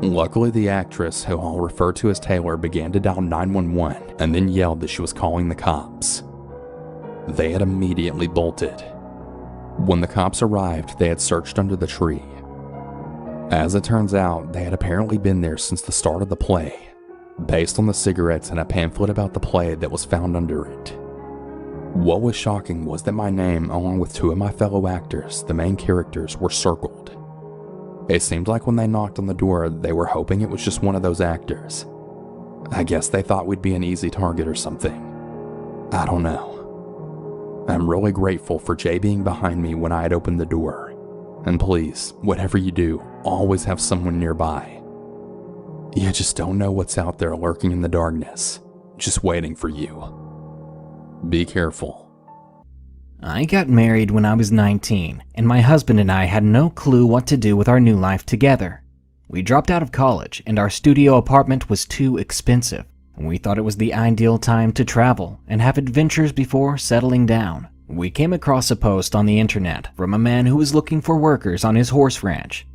Luckily, the actress, who I'll refer to as Taylor, began to dial 911 and then yelled that she was calling the cops. They had immediately bolted. When the cops arrived, they had searched under the tree. As it turns out, they had apparently been there since the start of the play, based on the cigarettes and a pamphlet about the play that was found under it. What was shocking was that my name, along with two of my fellow actors, the main characters, were circled. It seemed like when they knocked on the door, they were hoping it was just one of those actors. I guess they thought we'd be an easy target or something. I don't know. I'm really grateful for Jay being behind me when I had opened the door. And please, whatever you do, always have someone nearby. You just don't know what's out there lurking in the darkness, just waiting for you. Be careful. I got married when I was 19, and my husband and I had no clue what to do with our new life together. We dropped out of college, and our studio apartment was too expensive. We thought it was the ideal time to travel and have adventures before settling down. We came across a post on the internet from a man who was looking for workers on his horse ranch.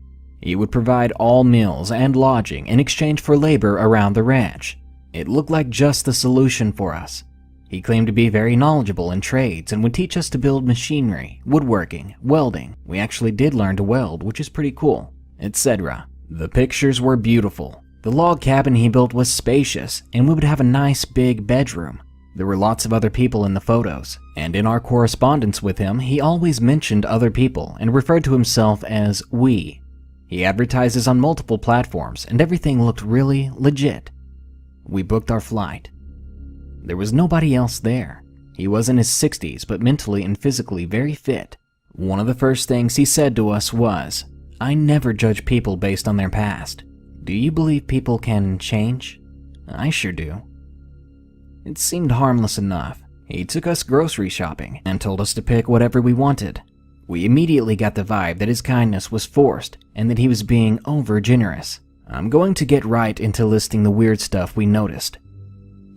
He would provide all meals and lodging in exchange for labor around the ranch. It looked like just the solution for us. He claimed to be very knowledgeable in trades and would teach us to build machinery, woodworking, welding. We actually did learn to weld, which is pretty cool, etc. The pictures were beautiful. The log cabin he built was spacious, and we would have a nice big bedroom. There were lots of other people in the photos, and in our correspondence with him, he always mentioned other people and referred to himself as we. He advertises on multiple platforms, and everything looked really legit. We booked our flight. There was nobody else there. He was in his 60s, but mentally and physically very fit. One of the first things he said to us was, "I never judge people based on their past. Do you believe people can change? I sure do." It seemed harmless enough. He took us grocery shopping and told us to pick whatever we wanted. We immediately got the vibe that his kindness was forced and that he was being over-generous. I'm going to get right into listing the weird stuff we noticed.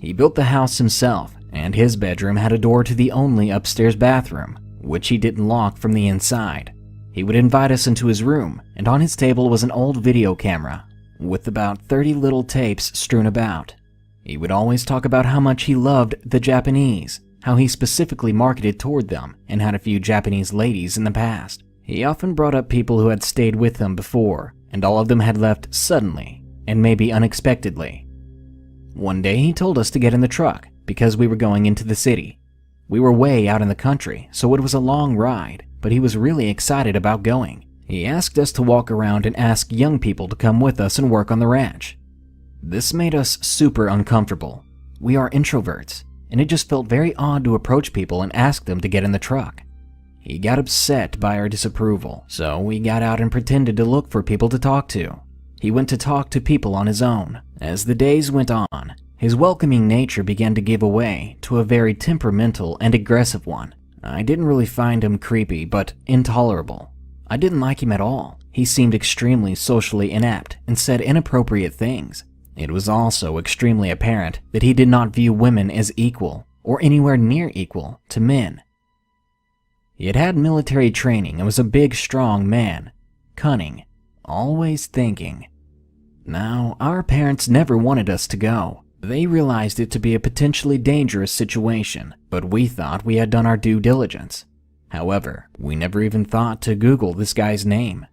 He built the house himself, and his bedroom had a door to the only upstairs bathroom, which he didn't lock from the inside. He would invite us into his room, and on his table was an old video camera with about 30 little tapes strewn about. He would always talk about how much he loved the Japanese, how he specifically marketed toward them, and had a few Japanese ladies in the past. He often brought up people who had stayed with him before, and all of them had left suddenly and maybe unexpectedly. One day he told us to get in the truck because we were going into the city. We were way out in the country, so it was a long ride, but he was really excited about going. He asked us to walk around and ask young people to come with us and work on the ranch. This made us super uncomfortable. We are introverts, and it just felt very odd to approach people and ask them to get in the truck. He got upset by our disapproval, so we got out and pretended to look for people to talk to. He went to talk to people on his own. As the days went on, his welcoming nature began to give way to a very temperamental and aggressive one. I didn't really find him creepy, but intolerable. I didn't like him at all. He seemed extremely socially inept and said inappropriate things. It was also extremely apparent that he did not view women as equal or anywhere near equal to men. He had had military training and was a big, strong man, cunning, always thinking. Now, our parents never wanted us to go. They realized it to be a potentially dangerous situation, but we thought we had done our due diligence. However, we never even thought to Google this guy's name.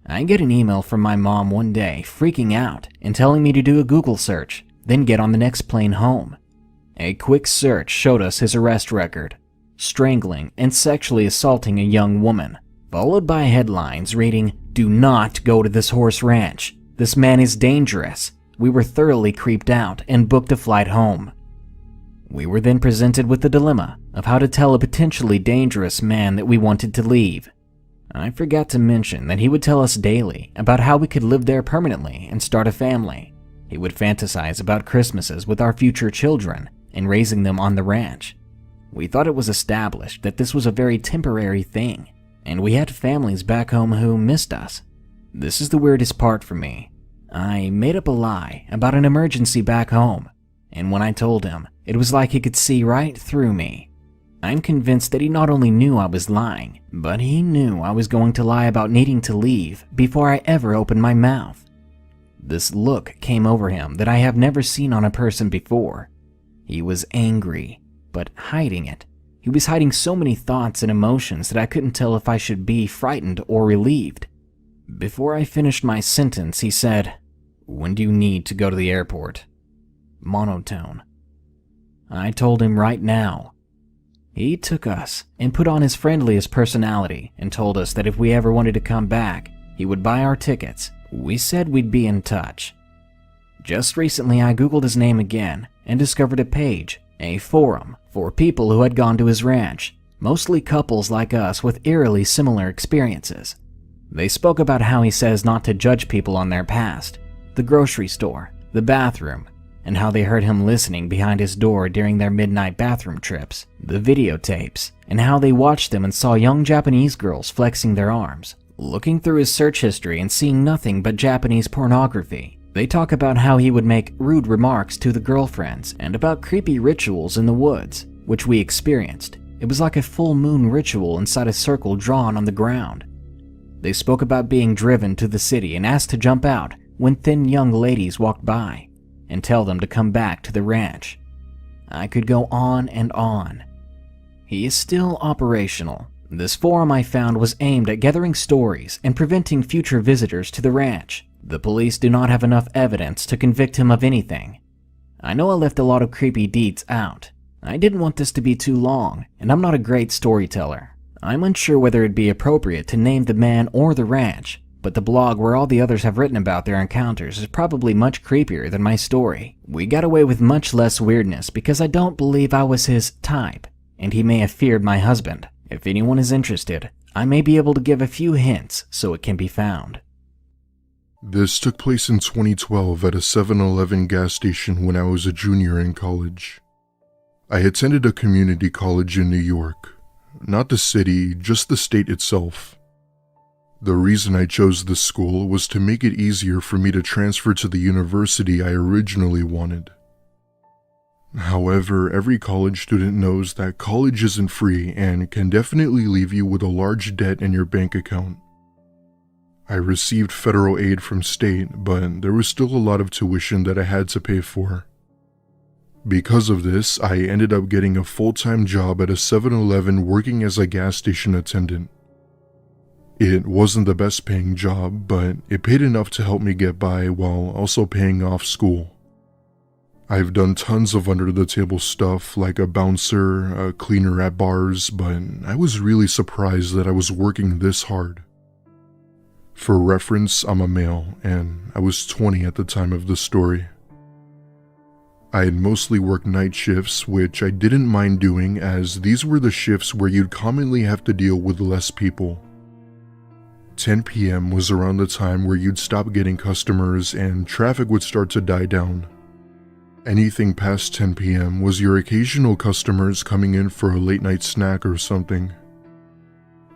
I get an email from my mom one day freaking out and telling me to do a Google search, then get on the next plane home. A quick search showed us his arrest record: strangling and sexually assaulting a young woman, followed by headlines reading, "Do not go to this horse ranch. This man is dangerous." We were thoroughly creeped out and booked a flight home. We were then presented with the dilemma of how to tell a potentially dangerous man that we wanted to leave. I forgot to mention that he would tell us daily about how we could live there permanently and start a family. He would fantasize about Christmases with our future children and raising them on the ranch. We thought it was established that this was a very temporary thing, and we had families back home who missed us. This is the weirdest part for me. I made up a lie about an emergency back home, and when I told him, it was like he could see right through me. I'm convinced that he not only knew I was lying, but he knew I was going to lie about needing to leave before I ever opened my mouth. This look came over him that I have never seen on a person before. He was angry, but hiding it. He was hiding so many thoughts and emotions that I couldn't tell if I should be frightened or relieved. Before I finished my sentence, he said, "When do you need to go to the airport?" Monotone. I told him right now. He took us and put on his friendliest personality and told us that if we ever wanted to come back, he would buy our tickets. We said we'd be in touch. Just recently, I Googled his name again and discovered a page, a forum for people who had gone to his ranch, mostly couples like us with eerily similar experiences. They spoke about how he says not to judge people on their past, the grocery store, the bathroom, and how they heard him listening behind his door during their midnight bathroom trips, the videotapes, and how they watched them and saw young Japanese girls flexing their arms. Looking through his search history and seeing nothing but Japanese pornography, they talk about how he would make rude remarks to the girlfriends and about creepy rituals in the woods, which we experienced. It was like a full moon ritual inside a circle drawn on the ground. They spoke about being driven to the city and asked to jump out when thin young ladies walked by, and tell them to come back to the ranch. I could go on and on. He is still operational. This forum I found was aimed at gathering stories and preventing future visitors to the ranch. The police do not have enough evidence to convict him of anything. I know I left a lot of creepy deeds out. I didn't want this to be too long, and I'm not a great storyteller. I'm unsure whether it'd be appropriate to name the man or the ranch, but the blog where all the others have written about their encounters is probably much creepier than my story. We got away with much less weirdness because I don't believe I was his type, and he may have feared my husband. If anyone is interested, I may be able to give a few hints so it can be found. This took place in 2012 at a 7-Eleven gas station when I was a junior in college. I attended a community college in New York. Not the city, just the state itself. The reason I chose this school was to make it easier for me to transfer to the university I originally wanted. However, every college student knows that college isn't free and can definitely leave you with a large debt in your bank account. I received federal aid from state, but there was still a lot of tuition that I had to pay for. Because of this, I ended up getting a full-time job at a 7-Eleven working as a gas station attendant. It wasn't the best paying job, but it paid enough to help me get by while also paying off school. I've done tons of under-the-table stuff like a bouncer, a cleaner at bars, but I was really surprised that I was working this hard. For reference, I'm a male, and I was 20 at the time of the story. I had mostly worked night shifts, which I didn't mind doing as these were the shifts where you'd commonly have to deal with less people. 10 p.m. was around the time where you'd stop getting customers and traffic would start to die down. Anything past 10 p.m. was your occasional customers coming in for a late night snack or something.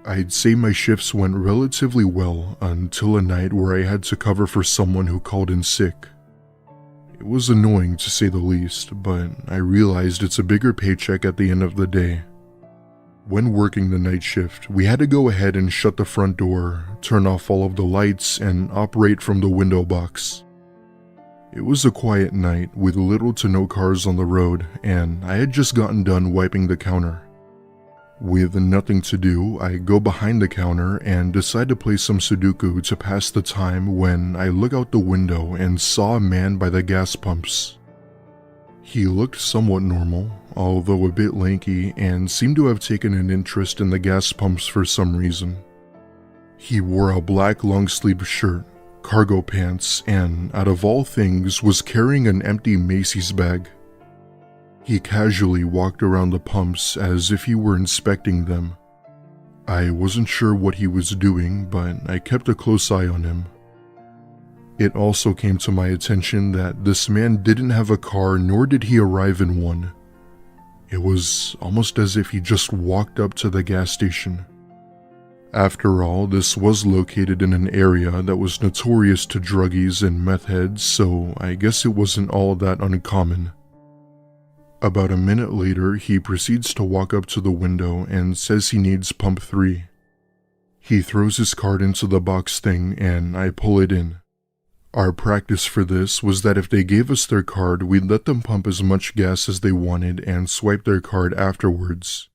I'd say my shifts went relatively well until a night where I had to cover for someone who called in sick. It was annoying to say the least, but I realized it's a bigger paycheck at the end of the day. When working the night shift, we had to go ahead and shut the front door, turn off all of the lights, and operate from the window box. It was a quiet night with little to no cars on the road, and I had just gotten done wiping the counter. With nothing to do, I go behind the counter and decide to play some Sudoku to pass the time when I look out the window and saw a man by the gas pumps. He looked somewhat normal, although a bit lanky, and seemed to have taken an interest in the gas pumps for some reason. He wore a black long-sleeved shirt, cargo pants, and, out of all things, was carrying an empty Macy's bag. He casually walked around the pumps as if he were inspecting them. I wasn't sure what he was doing, but I kept a close eye on him. It also came to my attention that this man didn't have a car, nor did he arrive in one. It was almost as if he just walked up to the gas station. After all, this was located in an area that was notorious to druggies and meth heads, so I guess it wasn't all that uncommon. About a minute later, he proceeds to walk up to the window and says he needs pump 3. He throws his card into the box thing and I pull it in. Our practice for this was that if they gave us their card, we'd let them pump as much gas as they wanted and swipe their card afterwards.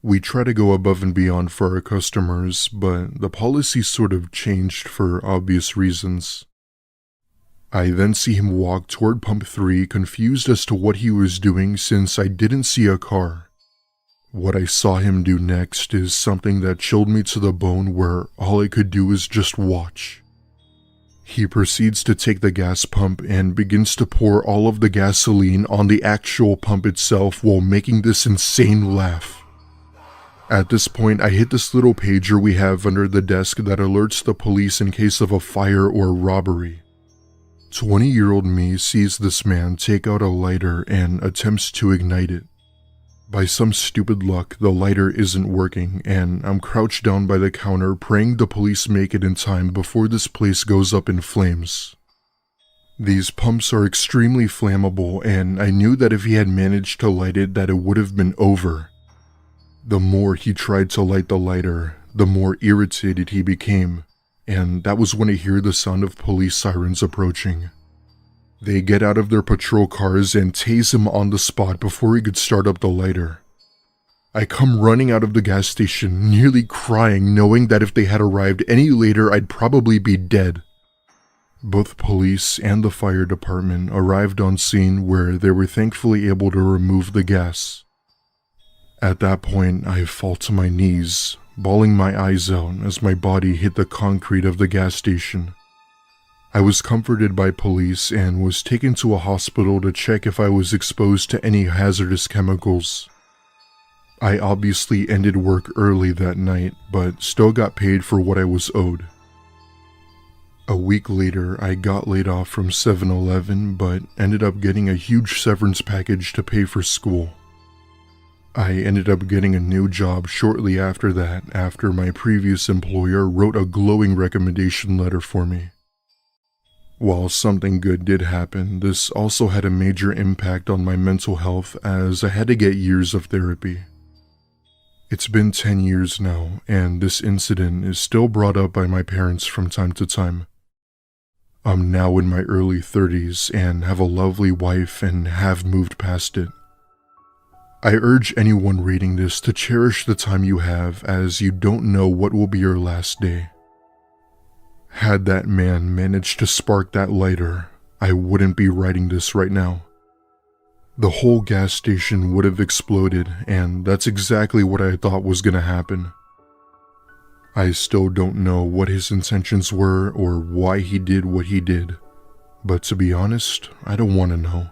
We try to go above and beyond for our customers, but the policy sort of changed for obvious reasons. I then see him walk toward pump 3, confused as to what he was doing since I didn't see a car. What I saw him do next is something that chilled me to the bone where all I could do is just watch. He proceeds to take the gas pump and begins to pour all of the gasoline on the actual pump itself while making this insane laugh. At this point, I hit this little pager we have under the desk that alerts the police in case of a fire or robbery. 20-year-old me sees this man take out a lighter and attempts to ignite it. By some stupid luck, the lighter isn't working, and I'm crouched down by the counter praying the police make it in time before this place goes up in flames. These pumps are extremely flammable, and I knew that if he had managed to light it, that it would have been over. The more he tried to light the lighter, the more irritated he became, and that was when I hear the sound of police sirens approaching. They get out of their patrol cars and tase him on the spot before he could start up the lighter. I come running out of the gas station, nearly crying, knowing that if they had arrived any later, I'd probably be dead. Both police and the fire department arrived on scene where they were thankfully able to remove the gas. At that point, I fall to my knees, bawling my eyes out as my body hit the concrete of the gas station. I was comforted by police and was taken to a hospital to check if I was exposed to any hazardous chemicals. I obviously ended work early that night, but still got paid for what I was owed. A week later, I got laid off from 7-Eleven, but ended up getting a huge severance package to pay for school. I ended up getting a new job shortly after that, after my previous employer wrote a glowing recommendation letter for me. While something good did happen, this also had a major impact on my mental health as I had to get years of therapy. It's been 10 years now, and this incident is still brought up by my parents from time to time. I'm now in my early 30s and have a lovely wife and have moved past it. I urge anyone reading this to cherish the time you have, as you don't know what will be your last day. Had that man managed to spark that lighter, I wouldn't be writing this right now. The whole gas station would have exploded, and that's exactly what I thought was gonna happen. I still don't know what his intentions were or why he did what he did, but to be honest, I don't want to know.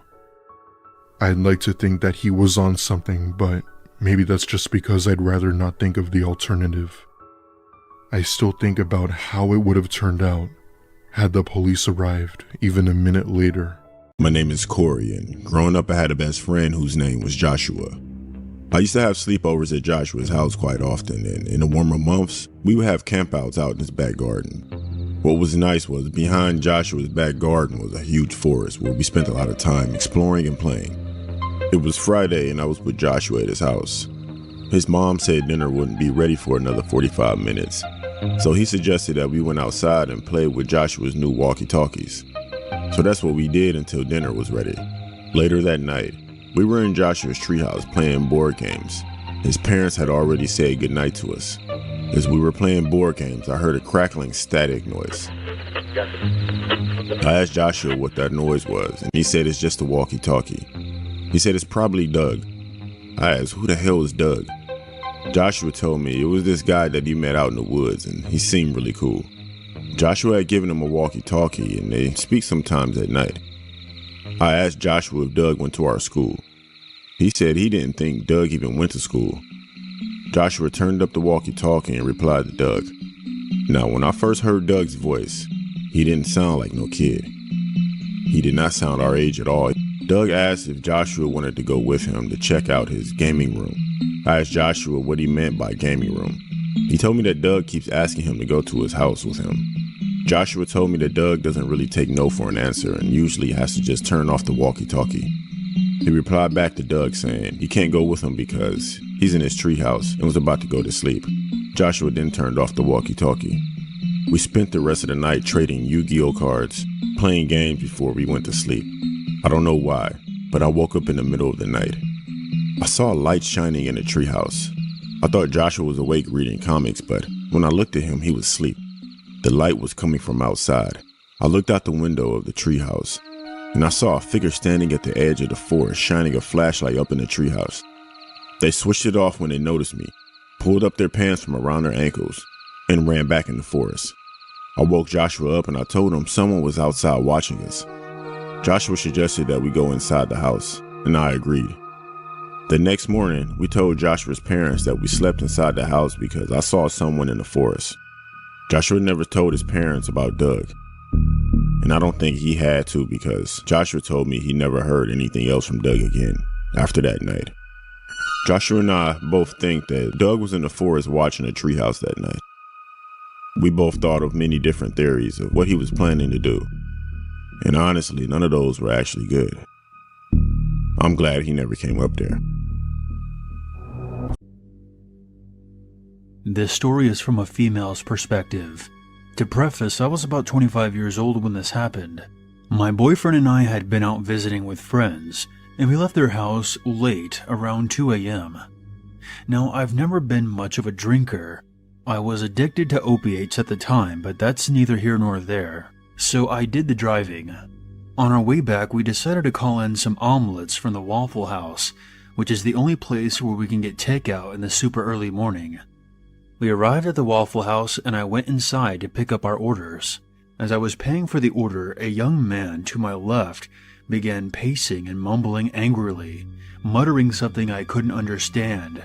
I'd like to think that he was on something, but maybe that's just because I'd rather not think of the alternative. I still think about how it would have turned out had the police arrived even a minute later. My name is Corey, and growing up I had a best friend whose name was Joshua. I used to have sleepovers at Joshua's house quite often, and in the warmer months, we would have campouts out in his back garden. What was nice was behind Joshua's back garden was a huge forest where we spent a lot of time exploring and playing. It was Friday and I was with Joshua at his house. His mom said dinner wouldn't be ready for another 45 minutes, so he suggested that we went outside and played with Joshua's new walkie-talkies. So that's what we did until dinner was ready. Later that night, we were in Joshua's treehouse playing board games. His parents had already said goodnight to us. As we were playing board games, I heard a crackling static noise. I asked Joshua what that noise was, and he said it's just a walkie-talkie. He said it's probably Doug. I asked, who the hell is Doug? Joshua told me it was this guy that he met out in the woods, and he seemed really cool. Joshua had given him a walkie-talkie, and they speak sometimes at night. I asked Joshua if Doug went to our school. He said he didn't think Doug even went to school. Joshua turned up the walkie-talkie and replied to Doug. Now, when I first heard Doug's voice, he didn't sound like no kid. He did not sound our age at all. Doug asked if Joshua wanted to go with him to check out his gaming room. I asked Joshua what he meant by gaming room. He told me that Doug keeps asking him to go to his house with him. Joshua told me that Doug doesn't really take no for an answer and usually has to just turn off the walkie-talkie. He replied back to Doug saying he can't go with him because he's in his treehouse and was about to go to sleep. Joshua then turned off the walkie-talkie. We spent the rest of the night trading Yu-Gi-Oh cards, playing games before we went to sleep. I don't know why, but I woke up in the middle of the night. I saw a light shining in the treehouse. I thought Joshua was awake reading comics, but when I looked at him, he was asleep. The light was coming from outside. I looked out the window of the treehouse, and I saw a figure standing at the edge of the forest, shining a flashlight up in the treehouse. They switched it off when they noticed me, pulled up their pants from around their ankles, and ran back in the forest. I woke Joshua up and I told him someone was outside watching us. Joshua suggested that we go inside the house, and I agreed. The next morning, we told Joshua's parents that we slept inside the house because I saw someone in the forest. Joshua never told his parents about Doug, and I don't think he had to because Joshua told me he never heard anything else from Doug again after that night. Joshua and I both think that Doug was in the forest watching a treehouse that night. We both thought of many different theories of what he was planning to do, and honestly, none of those were actually good. I'm glad he never came up there. This story is from a female's perspective. To preface, I was about 25 years old when this happened. My boyfriend and I had been out visiting with friends, and we left their house late, around 2 a.m. Now, I've never been much of a drinker. I was addicted to opiates at the time, but that's neither here nor there, so I did the driving. On our way back, we decided to call in some omelets from the Waffle House, which is the only place where we can get takeout in the super early morning. We arrived at the Waffle House and I went inside to pick up our orders. As I was paying for the order, a young man to my left began pacing and mumbling angrily, muttering something I couldn't understand.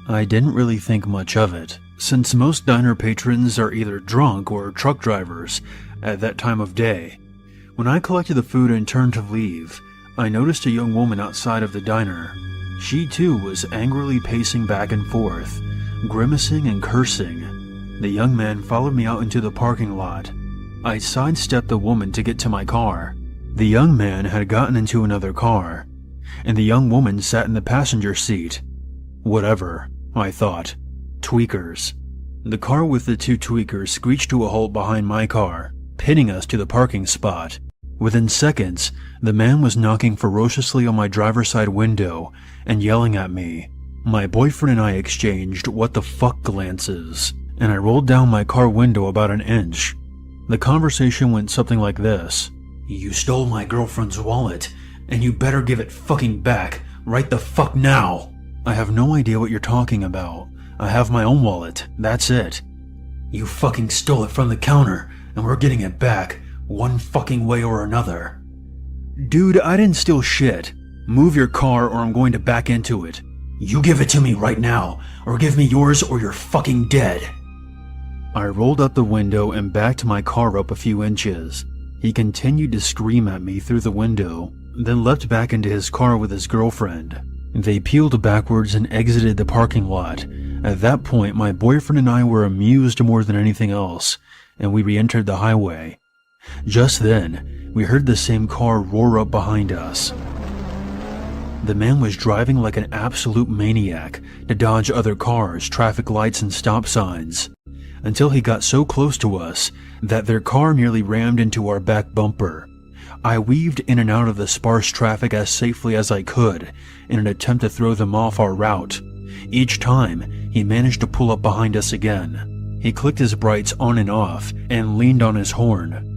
I didn't really think much of it, since most diner patrons are either drunk or truck drivers at that time of day. When I collected the food and turned to leave, I noticed a young woman outside of the diner. She too was angrily pacing back and forth, grimacing and cursing. The young man followed me out into the parking lot. I sidestepped the woman to get to my car. The young man had gotten into another car, and the young woman sat in the passenger seat. Whatever, I thought. Tweakers. The car with the two tweakers screeched to a halt behind my car, pinning us to the parking spot. Within seconds, the man was knocking ferociously on my driver's side window and yelling at me. My boyfriend and I exchanged what the fuck glances, and I rolled down my car window about an inch. The conversation went something like this. "You stole my girlfriend's wallet, and you better give it fucking back right the fuck now." "I have no idea what you're talking about. I have my own wallet, that's it." "You fucking stole it from the counter, and we're getting it back, one fucking way or another." "Dude, I didn't steal shit. Move your car or I'm going to back into it." "You give it to me right now, or give me yours or you're fucking dead." I rolled up the window and backed my car up a few inches. He continued to scream at me through the window, then leapt back into his car with his girlfriend. They peeled backwards and exited the parking lot. At that point, my boyfriend and I were amused more than anything else, and we re-entered the highway. Just then, we heard the same car roar up behind us. The man was driving like an absolute maniac to dodge other cars, traffic lights, and stop signs, until he got so close to us that their car nearly rammed into our back bumper. I weaved in and out of the sparse traffic as safely as I could in an attempt to throw them off our route. Each time, he managed to pull up behind us again. He clicked his brights on and off and leaned on his horn.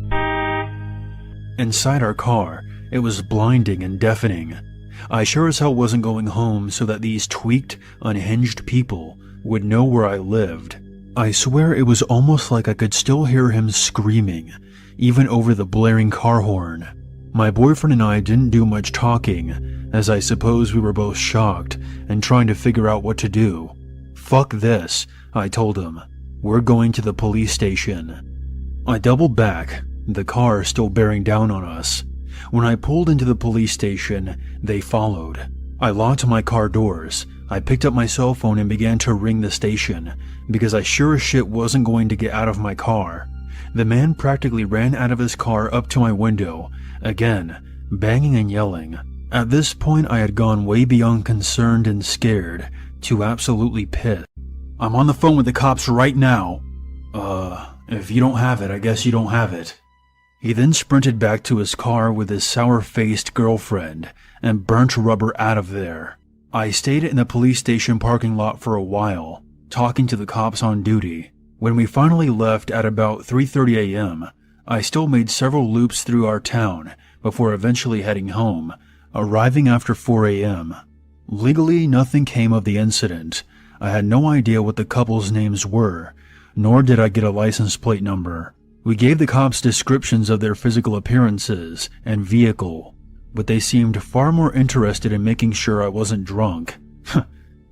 Inside our car, it was blinding and deafening. I sure as hell wasn't going home so that these tweaked, unhinged people would know where I lived. I swear it was almost like I could still hear him screaming, even over the blaring car horn. My boyfriend and I didn't do much talking, as I suppose we were both shocked and trying to figure out what to do. "Fuck this," I told him. "We're going to the police station." I doubled back, the car still bearing down on us. When I pulled into the police station, they followed. I locked my car doors. I picked up my cell phone and began to ring the station, because I sure as shit wasn't going to get out of my car. The man practically ran out of his car up to my window, again, banging and yelling. At this point, I had gone way beyond concerned and scared to absolutely pissed. "I'm on the phone with the cops right now." If you don't have it, I guess you don't have it." He then sprinted back to his car with his sour-faced girlfriend and burnt rubber out of there. I stayed in the police station parking lot for a while, talking to the cops on duty. When we finally left at about 3:30 a.m., I still made several loops through our town before eventually heading home, arriving after 4 a.m. Legally, nothing came of the incident. I had no idea what the couple's names were, nor did I get a license plate number. We gave the cops descriptions of their physical appearances and vehicle, but they seemed far more interested in making sure I wasn't drunk.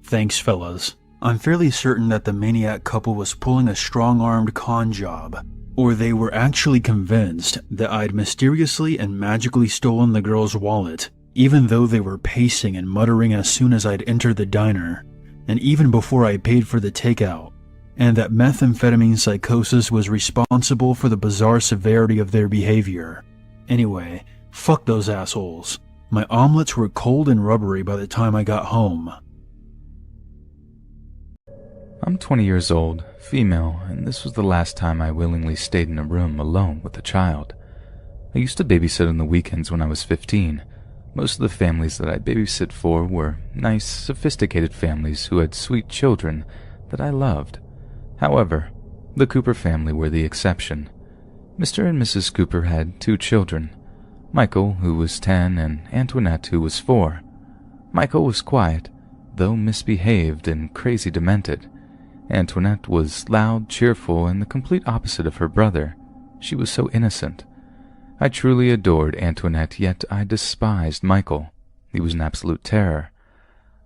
Thanks, fellas. I'm fairly certain that the maniac couple was pulling a strong-armed con job, or they were actually convinced that I'd mysteriously and magically stolen the girl's wallet, even though they were pacing and muttering as soon as I'd entered the diner, and even before I paid for the takeout, and that methamphetamine psychosis was responsible for the bizarre severity of their behavior. Anyway, fuck those assholes. My omelets were cold and rubbery by the time I got home. I'm 20 years old, female, and this was the last time I willingly stayed in a room alone with a child. I used to babysit on the weekends when I was 15. Most of the families that I babysit for were nice, sophisticated families who had sweet children that I loved. However, the Cooper family were the exception. Mr. and Mrs. Cooper had 2 children, Michael, who was 10, and Antoinette, who was 4. Michael was quiet, though misbehaved and crazy demented. Antoinette was loud, cheerful, and the complete opposite of her brother. She was so innocent. I truly adored Antoinette, yet I despised Michael. He was an absolute terror.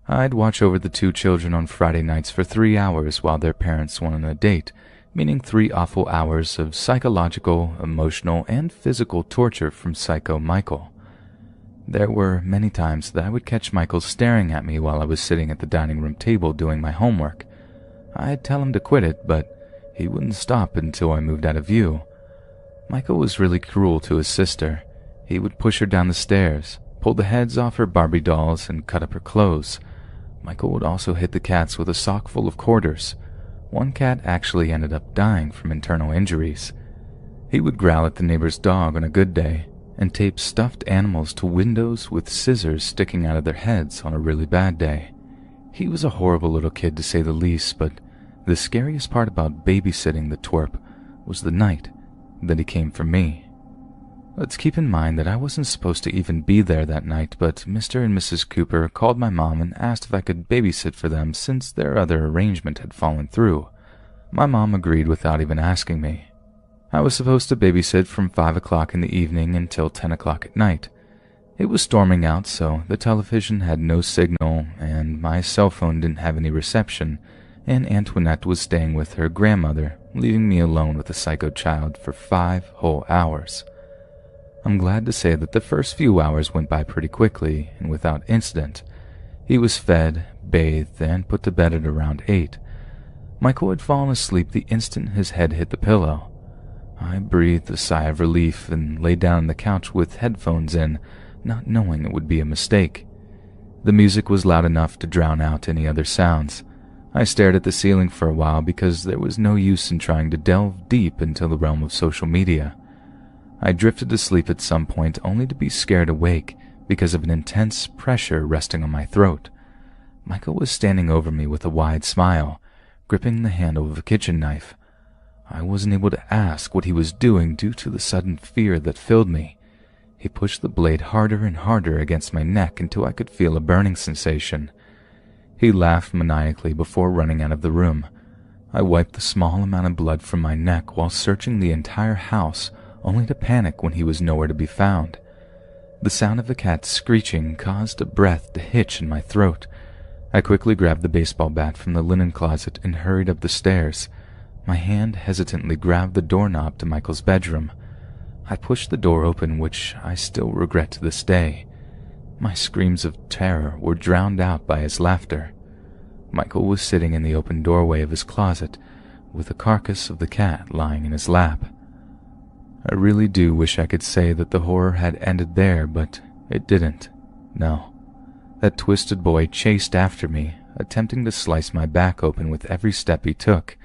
I'd watch over the 2 children on Friday nights for 3 hours while their parents went on a date, meaning 3 awful hours of psychological, emotional, and physical torture from Psycho Michael. There were many times that I would catch Michael staring at me while I was sitting at the dining room table doing my homework. I'd tell him to quit it, but he wouldn't stop until I moved out of view. Michael was really cruel to his sister. He would push her down the stairs, pull the heads off her Barbie dolls, and cut up her clothes. Michael would also hit the cats with a sock full of quarters. One cat actually ended up dying from internal injuries. He would growl at the neighbor's dog on a good day, and tape stuffed animals to windows with scissors sticking out of their heads on a really bad day. He was a horrible little kid to say the least, but the scariest part about babysitting the twerp was the night that he came for me. Let's keep in mind that I wasn't supposed to even be there that night, but Mr. and Mrs. Cooper called my mom and asked if I could babysit for them since their other arrangement had fallen through. My mom agreed without even asking me. I was supposed to babysit from 5 o'clock in the evening until 10 o'clock at night. It was storming out, so the television had no signal and my cell phone didn't have any reception, and Antoinette was staying with her grandmother, leaving me alone with the psycho child for 5 whole hours. I'm glad to say that the first few hours went by pretty quickly and without incident. He was fed, bathed, and put to bed at around 8. Michael had fallen asleep the instant his head hit the pillow. I breathed a sigh of relief and lay down on the couch with headphones in, not knowing it would be a mistake. The music was loud enough to drown out any other sounds. I stared at the ceiling for a while because there was no use in trying to delve deep into the realm of social media. I drifted to sleep at some point only to be scared awake because of an intense pressure resting on my throat. Michael was standing over me with a wide smile, gripping the handle of a kitchen knife. I wasn't able to ask what he was doing due to the sudden fear that filled me. He pushed the blade harder and harder against my neck until I could feel a burning sensation. He laughed maniacally before running out of the room. I wiped the small amount of blood from my neck while searching the entire house, only to panic when he was nowhere to be found. The sound of the cat screeching caused a breath to hitch in my throat. I quickly grabbed the baseball bat from the linen closet and hurried up the stairs. My hand hesitantly grabbed the doorknob to Michael's bedroom. I pushed the door open, which I still regret to this day. My screams of terror were drowned out by his laughter. Michael was sitting in the open doorway of his closet, with the carcass of the cat lying in his lap. I really do wish I could say that the horror had ended there, but it didn't. No. That twisted boy chased after me, attempting to slice my back open with every step he took.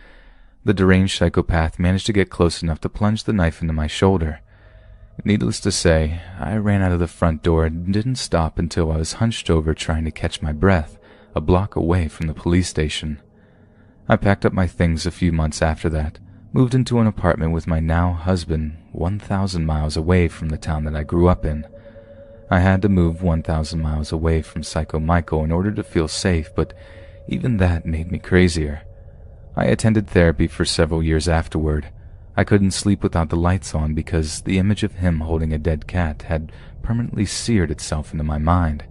The deranged psychopath managed to get close enough to plunge the knife into my shoulder. Needless to say, I ran out of the front door and didn't stop until I was hunched over trying to catch my breath, a block away from the police station. I packed up my things a few months after that, moved into an apartment with my now husband 1,000 miles away from the town that I grew up in. I had to move 1,000 miles away from Psycho Michael in order to feel safe, but even that made me crazier. I attended therapy for several years afterward. I couldn't sleep without the lights on because the image of him holding a dead cat had permanently seared itself into my mind.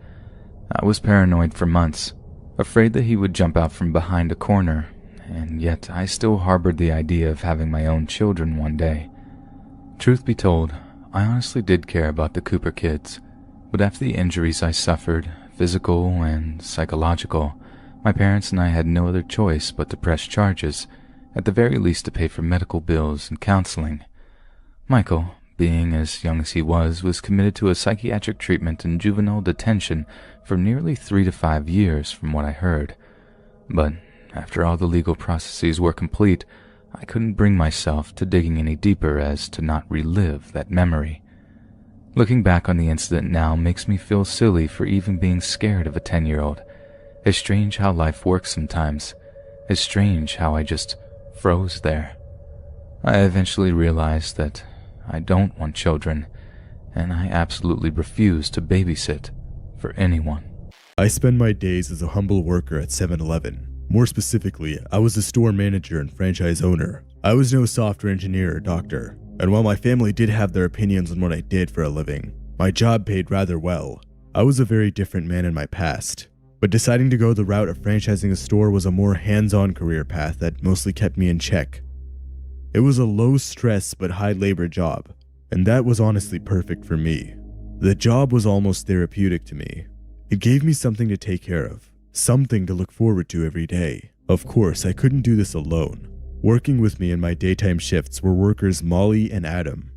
I was paranoid for months, afraid that he would jump out from behind a corner, and yet I still harbored the idea of having my own children one day. Truth be told, I honestly did care about the Cooper kids, but after the injuries I suffered, physical and psychological, my parents and I had no other choice but to press charges, at the very least to pay for medical bills and counseling. Michael, being as young as he was committed to a psychiatric treatment in juvenile detention for nearly 3 to 5 years from what I heard. But after all the legal processes were complete, I couldn't bring myself to digging any deeper as to not relive that memory. Looking back on the incident now makes me feel silly for even being scared of a 10-year-old. It's strange how life works sometimes. It's strange how I just froze there. I eventually realized that I don't want children, and I absolutely refuse to babysit for anyone. I spend my days as a humble worker at 7-Eleven. More specifically, I was a store manager and franchise owner. I was no software engineer or doctor, and while my family did have their opinions on what I did for a living, my job paid rather well. I was a very different man in my past, but deciding to go the route of franchising a store was a more hands-on career path that mostly kept me in check. It was a low-stress but high-labor job, and that was honestly perfect for me. The job was almost therapeutic to me. It gave me something to take care of, something to look forward to every day. Of course, I couldn't do this alone. Working with me in my daytime shifts were workers Molly and Adam.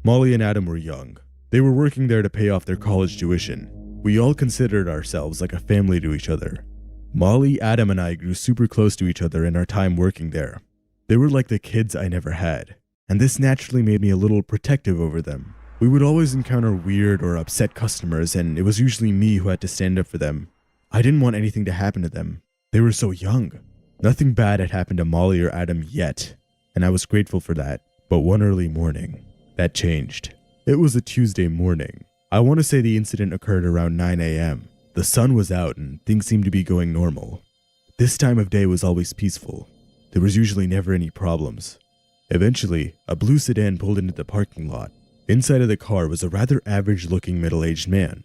Molly and Adam were young. They were working there to pay off their college tuition. We all considered ourselves like a family to each other. Molly, Adam, and I grew super close to each other in our time working there. They were like the kids I never had, and this naturally made me a little protective over them. We would always encounter weird or upset customers, and it was usually me who had to stand up for them. I didn't want anything to happen to them. They were so young. Nothing bad had happened to Molly or Adam yet, and I was grateful for that. But one early morning, that changed. It was a Tuesday morning. I want to say the incident occurred around 9 a.m. The sun was out and things seemed to be going normal. This time of day was always peaceful. There was usually never any problems. Eventually, a blue sedan pulled into the parking lot. Inside of the car was a rather average-looking middle-aged man.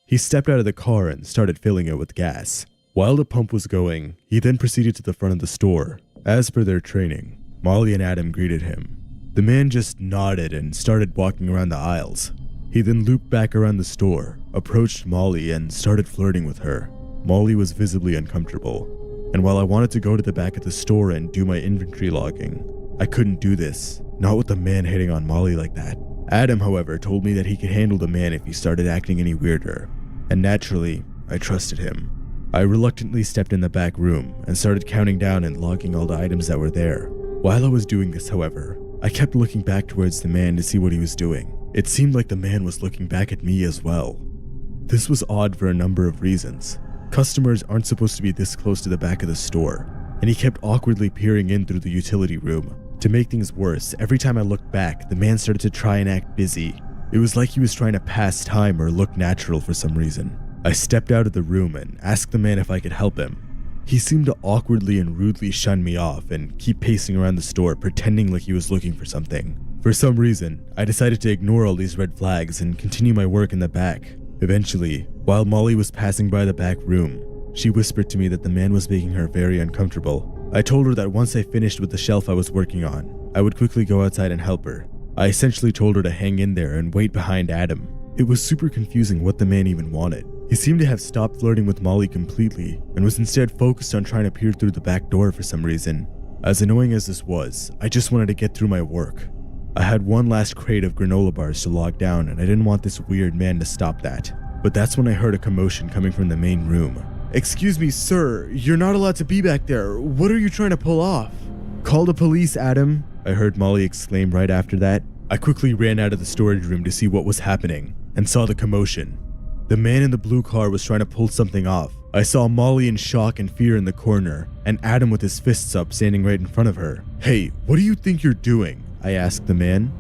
He stepped out of the car and started filling it with gas. While the pump was going, he then proceeded to the front of the store. As per their training, Molly and Adam greeted him. The man just nodded and started walking around the aisles. He then looped back around the store, approached Molly, and started flirting with her. Molly was visibly uncomfortable, and while I wanted to go to the back of the store and do my inventory logging, I couldn't do this, not with the man hitting on Molly like that. Adam, however, told me that he could handle the man if he started acting any weirder, and naturally, I trusted him. I reluctantly stepped in the back room and started counting down and logging all the items that were there. While I was doing this, however, I kept looking back towards the man to see what he was doing. It seemed like the man was looking back at me as well. This was odd for a number of reasons. Customers aren't supposed to be this close to the back of the store, and he kept awkwardly peering in through the utility room. To make things worse, every time I looked back, the man started to try and act busy. It was like he was trying to pass time or look natural for some reason. I stepped out of the room and asked the man if I could help him. He seemed to awkwardly and rudely shun me off and keep pacing around the store pretending like he was looking for something. For some reason, I decided to ignore all these red flags and continue my work in the back. Eventually, while Molly was passing by the back room, she whispered to me that the man was making her very uncomfortable. I told her that once I finished with the shelf I was working on, I would quickly go outside and help her. I essentially told her to hang in there and wait behind Adam. It was super confusing what the man even wanted. He seemed to have stopped flirting with Molly completely and was instead focused on trying to peer through the back door for some reason. As annoying as this was, I just wanted to get through my work. I had one last crate of granola bars to log down and I didn't want this weird man to stop that. But that's when I heard a commotion coming from the main room. "Excuse me, sir, you're not allowed to be back there. What are you trying to pull off?" "Call the police, Adam," I heard Molly exclaim right after that. I quickly ran out of the storage room to see what was happening and saw the commotion. The man in the blue car was trying to pull something off. I saw Molly in shock and fear in the corner, and Adam with his fists up standing right in front of her. "Hey, what do you think you're doing?" I asked the man.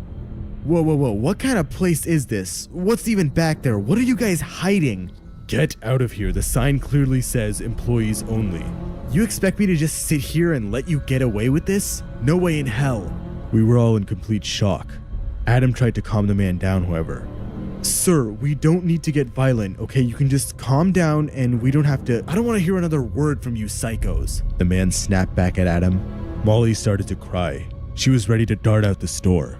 Whoa, what kind of place is this? What's even back there? What are you guys hiding?" "Get out of here, the sign clearly says employees only." "You expect me to just sit here and let you get away with this? No way in hell." We were all in complete shock. Adam tried to calm the man down, however. "Sir, we don't need to get violent, okay? You can just calm down and we don't have to— I don't want to hear another word from you psychos." The man snapped back at Adam. Molly started to cry. She was ready to dart out the store.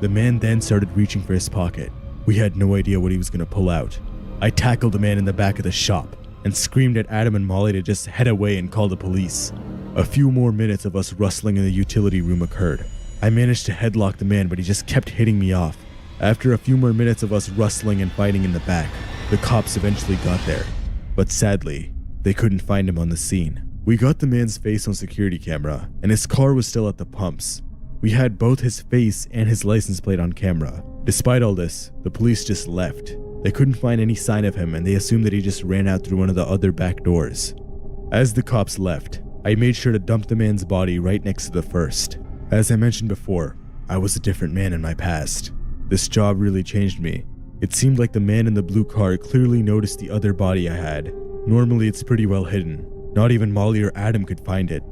The man then started reaching for his pocket. We had no idea what he was going to pull out. I tackled the man in the back of the shop and screamed at Adam and Molly to just head away and call the police. A few more minutes of us rustling in the utility room occurred. I managed to headlock the man, but he just kept hitting me off. After a few more minutes of us rustling and fighting in the back, the cops eventually got there. But sadly, they couldn't find him on the scene. We got the man's face on security camera, and his car was still at the pumps. We had both his face and his license plate on camera. Despite all this, the police just left. They couldn't find any sign of him, and they assumed that he just ran out through one of the other back doors. As the cops left, I made sure to dump the man's body right next to the first. As I mentioned before, I was a different man in my past. This job really changed me. It seemed like the man in the blue car clearly noticed the other body I had. Normally it's pretty well hidden. Not even Molly or Adam could find it.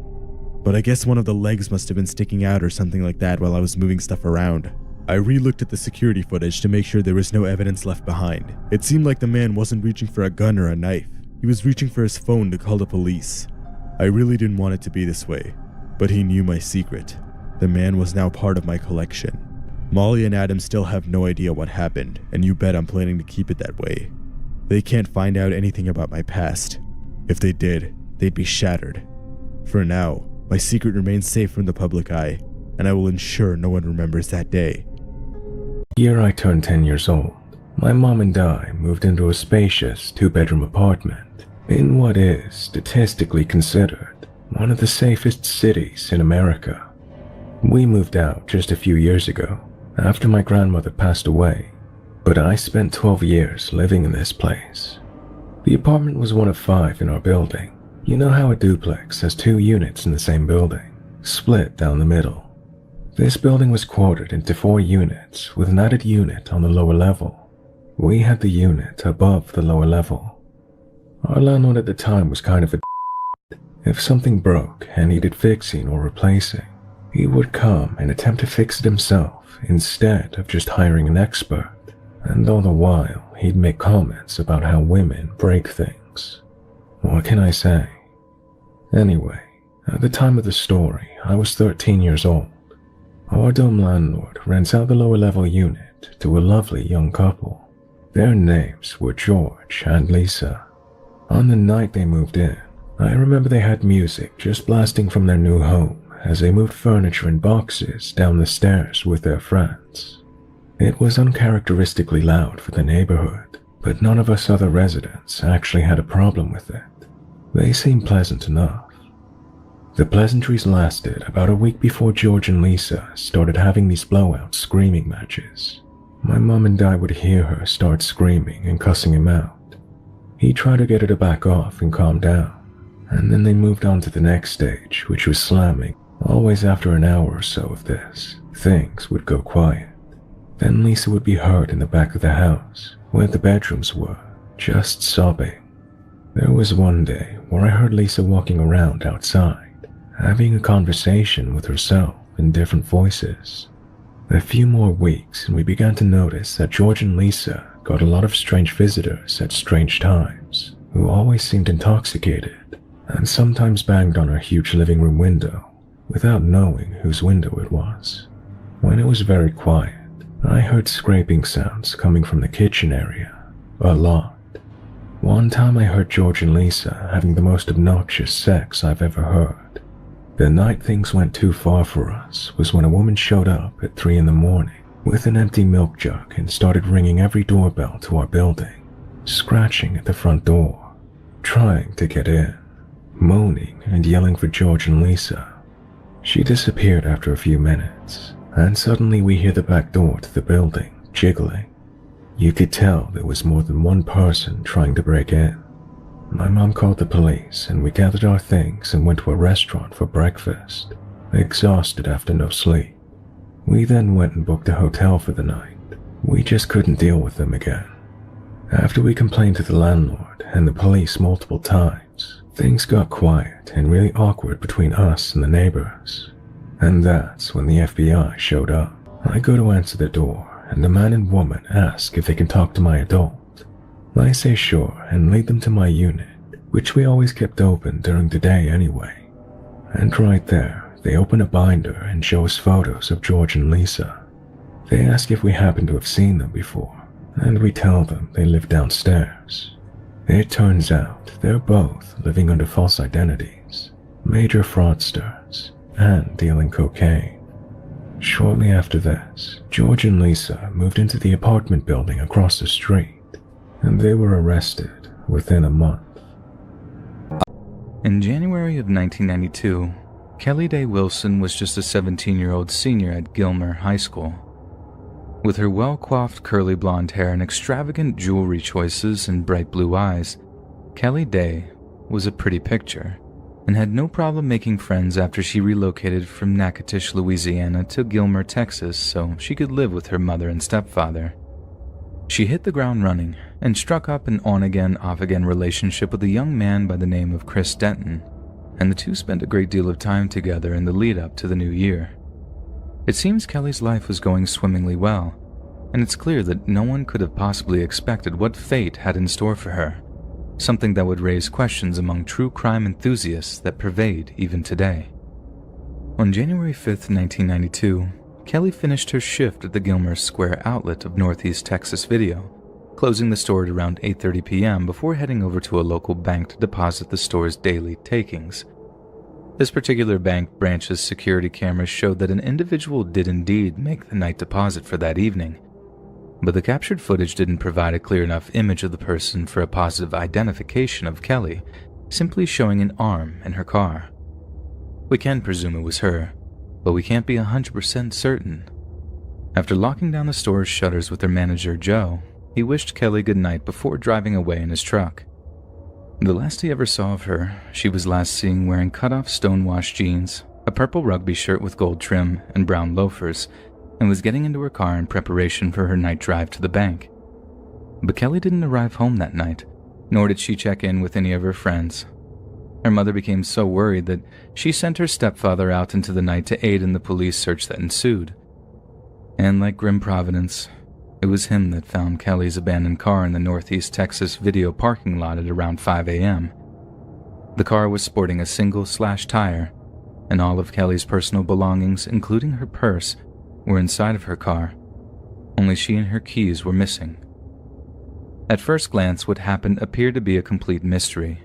But I guess one of the legs must have been sticking out or something like that while I was moving stuff around. I re-looked at the security footage to make sure there was no evidence left behind. It seemed like the man wasn't reaching for a gun or a knife. He was reaching for his phone to call the police. I really didn't want it to be this way, but he knew my secret. The man was now part of my collection. Molly and Adam still have no idea what happened, and you bet I'm planning to keep it that way. They can't find out anything about my past. If they did, they'd be shattered. For now, my secret remains safe from the public eye, and I will ensure no one remembers that day. Year I turned 10 years old. My mom and I moved into a spacious 2-bedroom apartment in what is statistically considered one of the safest cities in America. We moved out just a few years ago after my grandmother passed away, but I spent 12 years living in this place. The apartment was one of 5 in our building. You know how a duplex has 2 units in the same building, split down the middle. This building was quartered into 4 units with an added unit on the lower level. We had the unit above the lower level. Our landlord at the time was kind of a If something broke and needed fixing or replacing, he would come and attempt to fix it himself instead of just hiring an expert, and all the while he'd make comments about how women break things. What can I say? Anyway, at the time of the story, I was 13 years old. Our dumb landlord rents out the lower level unit to a lovely young couple. Their names were George and Lisa. On the night they moved in, I remember they had music just blasting from their new home as they moved furniture in boxes down the stairs with their friends. It was uncharacteristically loud for the neighborhood, but none of us other residents actually had a problem with it. They seemed pleasant enough. The pleasantries lasted about a week before George and Lisa started having these blowout screaming matches. My mom and I would hear her start screaming and cussing him out. He tried to get her to back off and calm down, and then they moved on to the next stage, which was slamming. Always after an hour or so of this, things would go quiet. Then Lisa would be heard in the back of the house, where the bedrooms were, just sobbing. There was one day where I heard Lisa walking around outside, having a conversation with herself in different voices. A few more weeks and we began to notice that George and Lisa got a lot of strange visitors at strange times, who always seemed intoxicated, and sometimes banged on our huge living room window, without knowing whose window it was. When it was very quiet, I heard scraping sounds coming from the kitchen area, a lot. One time I heard George and Lisa having the most obnoxious sex I've ever heard. The night things went too far for us was when a woman showed up at 3 in the morning with an empty milk jug and started ringing every doorbell to our building, scratching at the front door, trying to get in, moaning and yelling for George and Lisa. She disappeared after a few minutes, and suddenly we hear the back door to the building jiggling. You could tell there was more than one person trying to break in. My mom called the police and we gathered our things and went to a restaurant for breakfast, exhausted after no sleep. We then went and booked a hotel for the night. We just couldn't deal with them again. After we complained to the landlord and the police multiple times, things got quiet and really awkward between us and the neighbors. And that's when the FBI showed up. I go to answer the door and the man and woman ask if they can talk to my adult. I say sure and lead them to my unit, which we always kept open during the day anyway. And right there, they open a binder and show us photos of George and Lisa. They ask if we happen to have seen them before, and we tell them they live downstairs. It turns out they're both living under false identities, major fraudsters, and dealing cocaine. Shortly after this, George and Lisa moved into the apartment building across the street, and they were arrested within a month. In January of 1992, Kelly Day Wilson was just a 17-year-old senior at Gilmer High School. With her well-coiffed curly blonde hair and extravagant jewelry choices and bright blue eyes, Kelly Day was a pretty picture, and had no problem making friends after she relocated from Natchitoches, Louisiana to Gilmer, Texas, so she could live with her mother and stepfather. She hit the ground running and struck up an on-again, off-again relationship with a young man by the name of Chris Denton, and the two spent a great deal of time together in the lead-up to the new year. It seems Kelly's life was going swimmingly well, and it's clear that no one could have possibly expected what fate had in store for her, something that would raise questions among true crime enthusiasts that pervade even today. On January 5th, 1992, Kelly finished her shift at the Gilmer Square outlet of Northeast Texas Video, closing the store at around 8:30 p.m. before heading over to a local bank to deposit the store's daily takings. This particular bank branch's security cameras showed that an individual did indeed make the night deposit for that evening, but the captured footage didn't provide a clear enough image of the person for a positive identification of Kelly, simply showing an arm in her car. We can presume it was her, but we can't be 100% certain. After locking down the store's shutters with their manager, Joe, he wished Kelly good night before driving away in his truck. The last he ever saw of her, she was last seen wearing cut-off stonewashed jeans, a purple rugby shirt with gold trim, and brown loafers, and was getting into her car in preparation for her night drive to the bank. But Kelly didn't arrive home that night, nor did she check in with any of her friends. Her mother became so worried that she sent her stepfather out into the night to aid in the police search that ensued. And like grim Providence, it was him that found Kelly's abandoned car in the Northeast Texas video parking lot at around 5 a.m. The car was sporting a single slash tire, and all of Kelly's personal belongings, including her purse, were inside of her car. Only she and her keys were missing. At first glance, what happened appeared to be a complete mystery,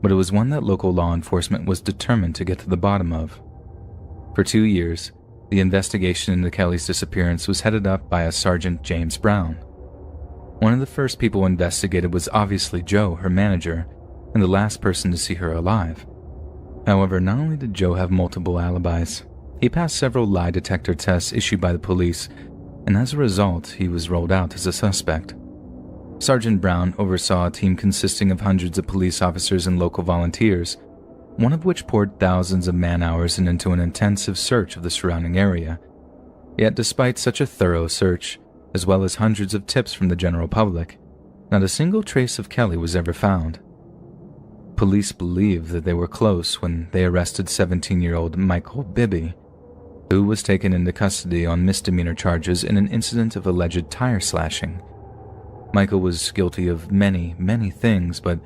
but it was one that local law enforcement was determined to get to the bottom of. For 2 years, the investigation into Kelly's disappearance was headed up by a Sergeant James Brown. One of the first people investigated was obviously Joe, her manager, and the last person to see her alive. However, not only did Joe have multiple alibis, he passed several lie detector tests issued by the police, and as a result, he was rolled out as a suspect. Sergeant Brown oversaw a team consisting of hundreds of police officers and local volunteers, one of which poured thousands of man-hours into an intensive search of the surrounding area. Yet despite such a thorough search, as well as hundreds of tips from the general public, not a single trace of Kelly was ever found. Police believed that they were close when they arrested 17-year-old Michael Bibby, who was taken into custody on misdemeanor charges in an incident of alleged tire slashing. Michael was guilty of many, many things, but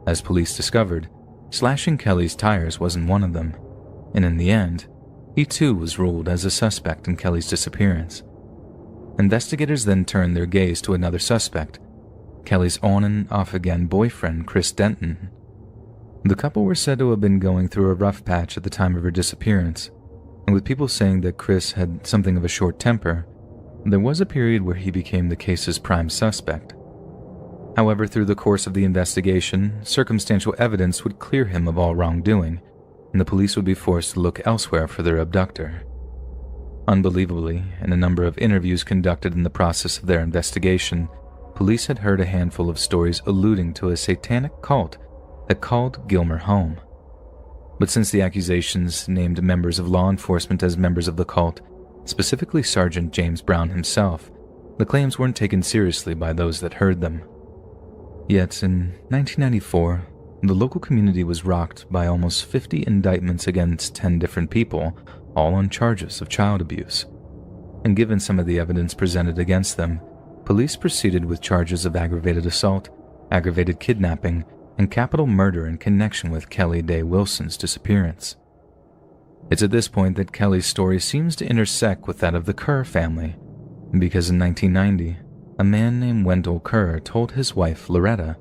as police discovered, slashing Kelly's tires wasn't one of them, and in the end, he too was ruled as a suspect in Kelly's disappearance. Investigators then turned their gaze to another suspect, Kelly's on and off again boyfriend, Chris Denton. The couple were said to have been going through a rough patch at the time of her disappearance, and with people saying that Chris had something of a short temper, there was a period where he became the case's prime suspect. However, through the course of the investigation, circumstantial evidence would clear him of all wrongdoing, and the police would be forced to look elsewhere for their abductor. Unbelievably, in a number of interviews conducted in the process of their investigation, police had heard a handful of stories alluding to a satanic cult that called Gilmer home. But since the accusations named members of law enforcement as members of the cult, specifically Sergeant James Brown himself, the claims weren't taken seriously by those that heard them. Yet, in 1994, the local community was rocked by almost 50 indictments against 10 different people, all on charges of child abuse. And given some of the evidence presented against them, police proceeded with charges of aggravated assault, aggravated kidnapping, and capital murder in connection with Kelly Day Wilson's disappearance. It's at this point that Kelly's story seems to intersect with that of the Kerr family, because in 1990, a man named Wendell Kerr told his wife, Loretta,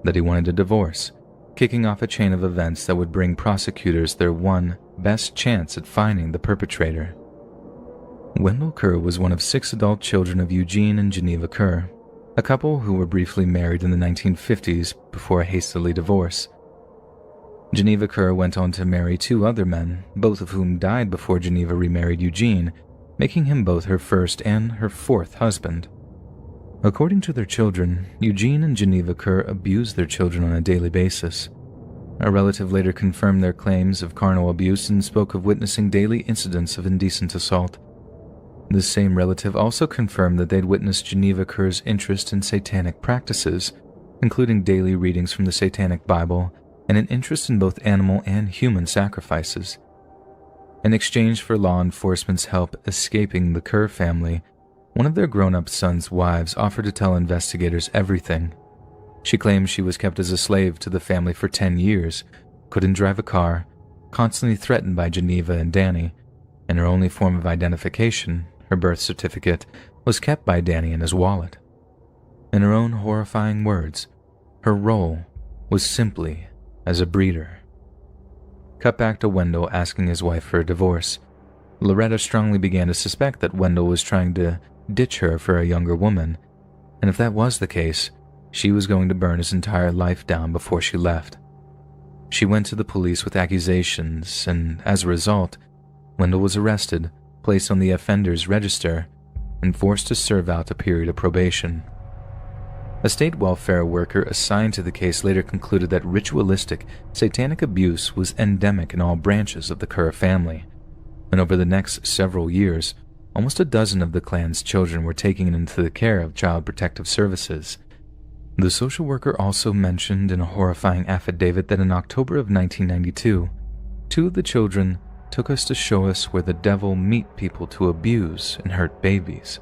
that he wanted a divorce, kicking off a chain of events that would bring prosecutors their one best chance at finding the perpetrator. Wendell Kerr was one of 6 adult children of Eugene and Geneva Kerr, a couple who were briefly married in the 1950s before a hastily divorce. Geneva Kerr went on to marry 2 other men, both of whom died before Geneva remarried Eugene, making him both her first and her 4th husband. According to their children, Eugene and Geneva Kerr abused their children on a daily basis. A relative later confirmed their claims of carnal abuse and spoke of witnessing daily incidents of indecent assault. This same relative also confirmed that they'd witnessed Geneva Kerr's interest in satanic practices, including daily readings from the Satanic Bible and an interest in both animal and human sacrifices. In exchange for law enforcement's help escaping the Kerr family, one of their grown-up sons' wives offered to tell investigators everything. She claimed she was kept as a slave to the family for 10 years, couldn't drive a car, constantly threatened by Geneva and Danny, and her only form of identification, her birth certificate, was kept by Danny in his wallet. In her own horrifying words, her role was simply as a breeder. Cut back to Wendell asking his wife for a divorce. Loretta strongly began to suspect that Wendell was trying to ditch her for a younger woman, and if that was the case, she was going to burn his entire life down before she left. She went to the police with accusations, and as a result, Wendell was arrested, placed on the offenders register, and forced to serve out a period of probation. A state welfare worker assigned to the case later concluded that ritualistic, satanic abuse was endemic in all branches of the Kerr family, and over the next several years, almost a dozen of the clan's children were taken into the care of Child Protective Services. The social worker also mentioned in a horrifying affidavit that in October of 1992, 2 of the children took us to show us where the devil meet people to abuse and hurt babies.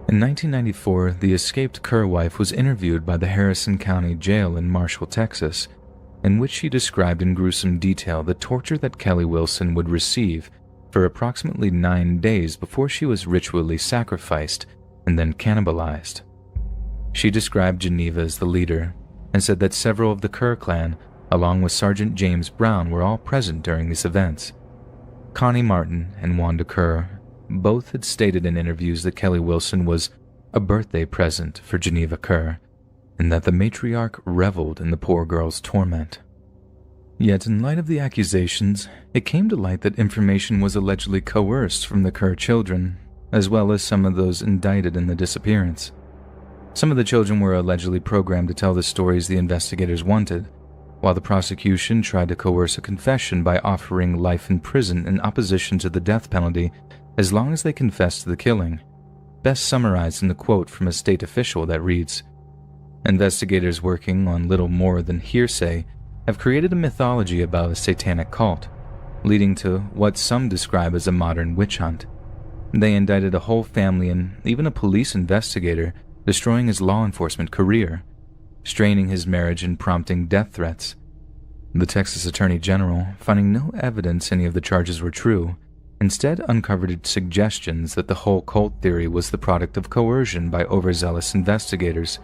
In 1994, the escaped Kerr wife was interviewed by the Harrison County Jail in Marshall, Texas, in which she described in gruesome detail the torture that Kelly Wilson would receive for approximately 9 days before she was ritually sacrificed and then cannibalized. She described Geneva as the leader and said that several of the Kerr clan, along with Sergeant James Brown, were all present during these events. Connie Martin and Wanda Kerr both had stated in interviews that Kelly Wilson was a birthday present for Geneva Kerr, and that the matriarch reveled in the poor girl's torment. Yet in light of the accusations, it came to light that information was allegedly coerced from the Kerr children, as well as some of those indicted in the disappearance. Some of the children were allegedly programmed to tell the stories the investigators wanted, while the prosecution tried to coerce a confession by offering life in prison in opposition to the death penalty as long as they confessed to the killing, best summarized in the quote from a state official that reads, "Investigators working on little more than hearsay have created a mythology about a satanic cult, leading to what some describe as a modern witch hunt. They indicted a whole family and even a police investigator, destroying his law enforcement career, straining his marriage and prompting death threats. The Texas Attorney General, finding no evidence any of the charges were true, instead uncovered suggestions that the whole cult theory was the product of coercion by overzealous investigators,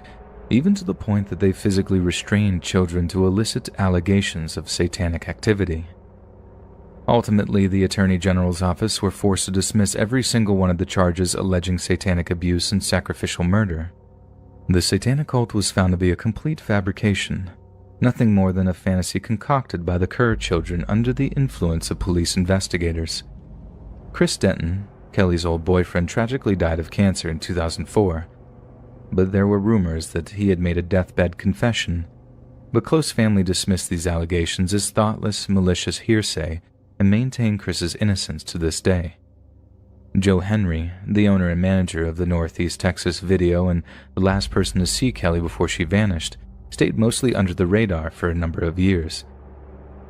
even to the point that they physically restrained children to elicit allegations of satanic activity. Ultimately, the Attorney General's office were forced to dismiss every single one of the charges alleging satanic abuse and sacrificial murder. The satanic cult was found to be a complete fabrication, nothing more than a fantasy concocted by the Kerr children under the influence of police investigators. Chris Denton, Kelly's old boyfriend, tragically died of cancer in 2004, but there were rumors that he had made a deathbed confession. But close family dismissed these allegations as thoughtless, malicious hearsay and maintain Chris's innocence to this day. Joe Henry, the owner and manager of the Northeast Texas Video and the last person to see Kelly before she vanished, stayed mostly under the radar for a number of years.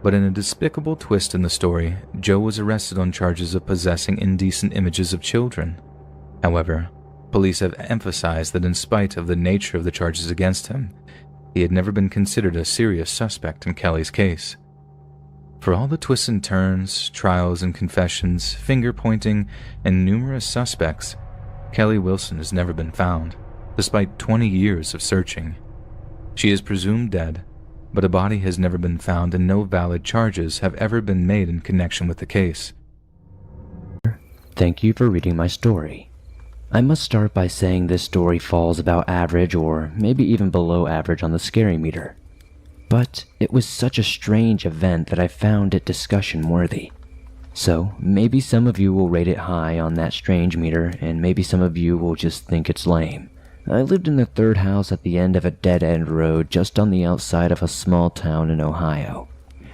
But in a despicable twist in the story, Joe was arrested on charges of possessing indecent images of children. However, police have emphasized that in spite of the nature of the charges against him, he had never been considered a serious suspect in Kelly's case. For all the twists and turns, trials and confessions, finger-pointing, and numerous suspects, Kelly Wilson has never been found, despite 20 years of searching. She is presumed dead, but a body has never been found and no valid charges have ever been made in connection with the case. Thank you for reading my story. I must start by saying this story falls about average or maybe even below average on the scary meter. But it was such a strange event that I found it discussion worthy. So maybe some of you will rate it high on that strange meter and maybe some of you will just think it's lame. I lived in the third house at the end of a dead-end road just on the outside of a small town in Ohio.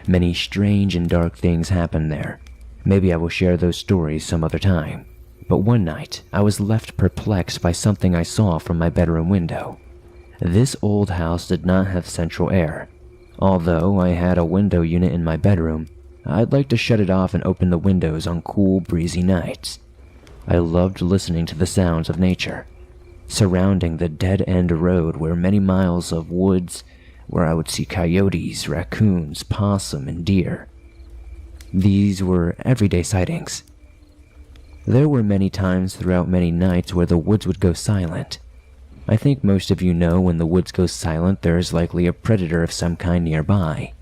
Many strange and dark things happened there. Maybe I will share those stories some other time. But one night, I was left perplexed by something I saw from my bedroom window. This old house did not have central air. Although I had a window unit in my bedroom, I'd like to shut it off and open the windows on cool, breezy nights. I loved listening to the sounds of nature. Surrounding the dead-end road were many miles of woods where I would see coyotes, raccoons, possum, and deer. These were everyday sightings. There were many times throughout many nights where the woods would go silent. I think most of you know when the woods go silent there is likely a predator of some kind nearby.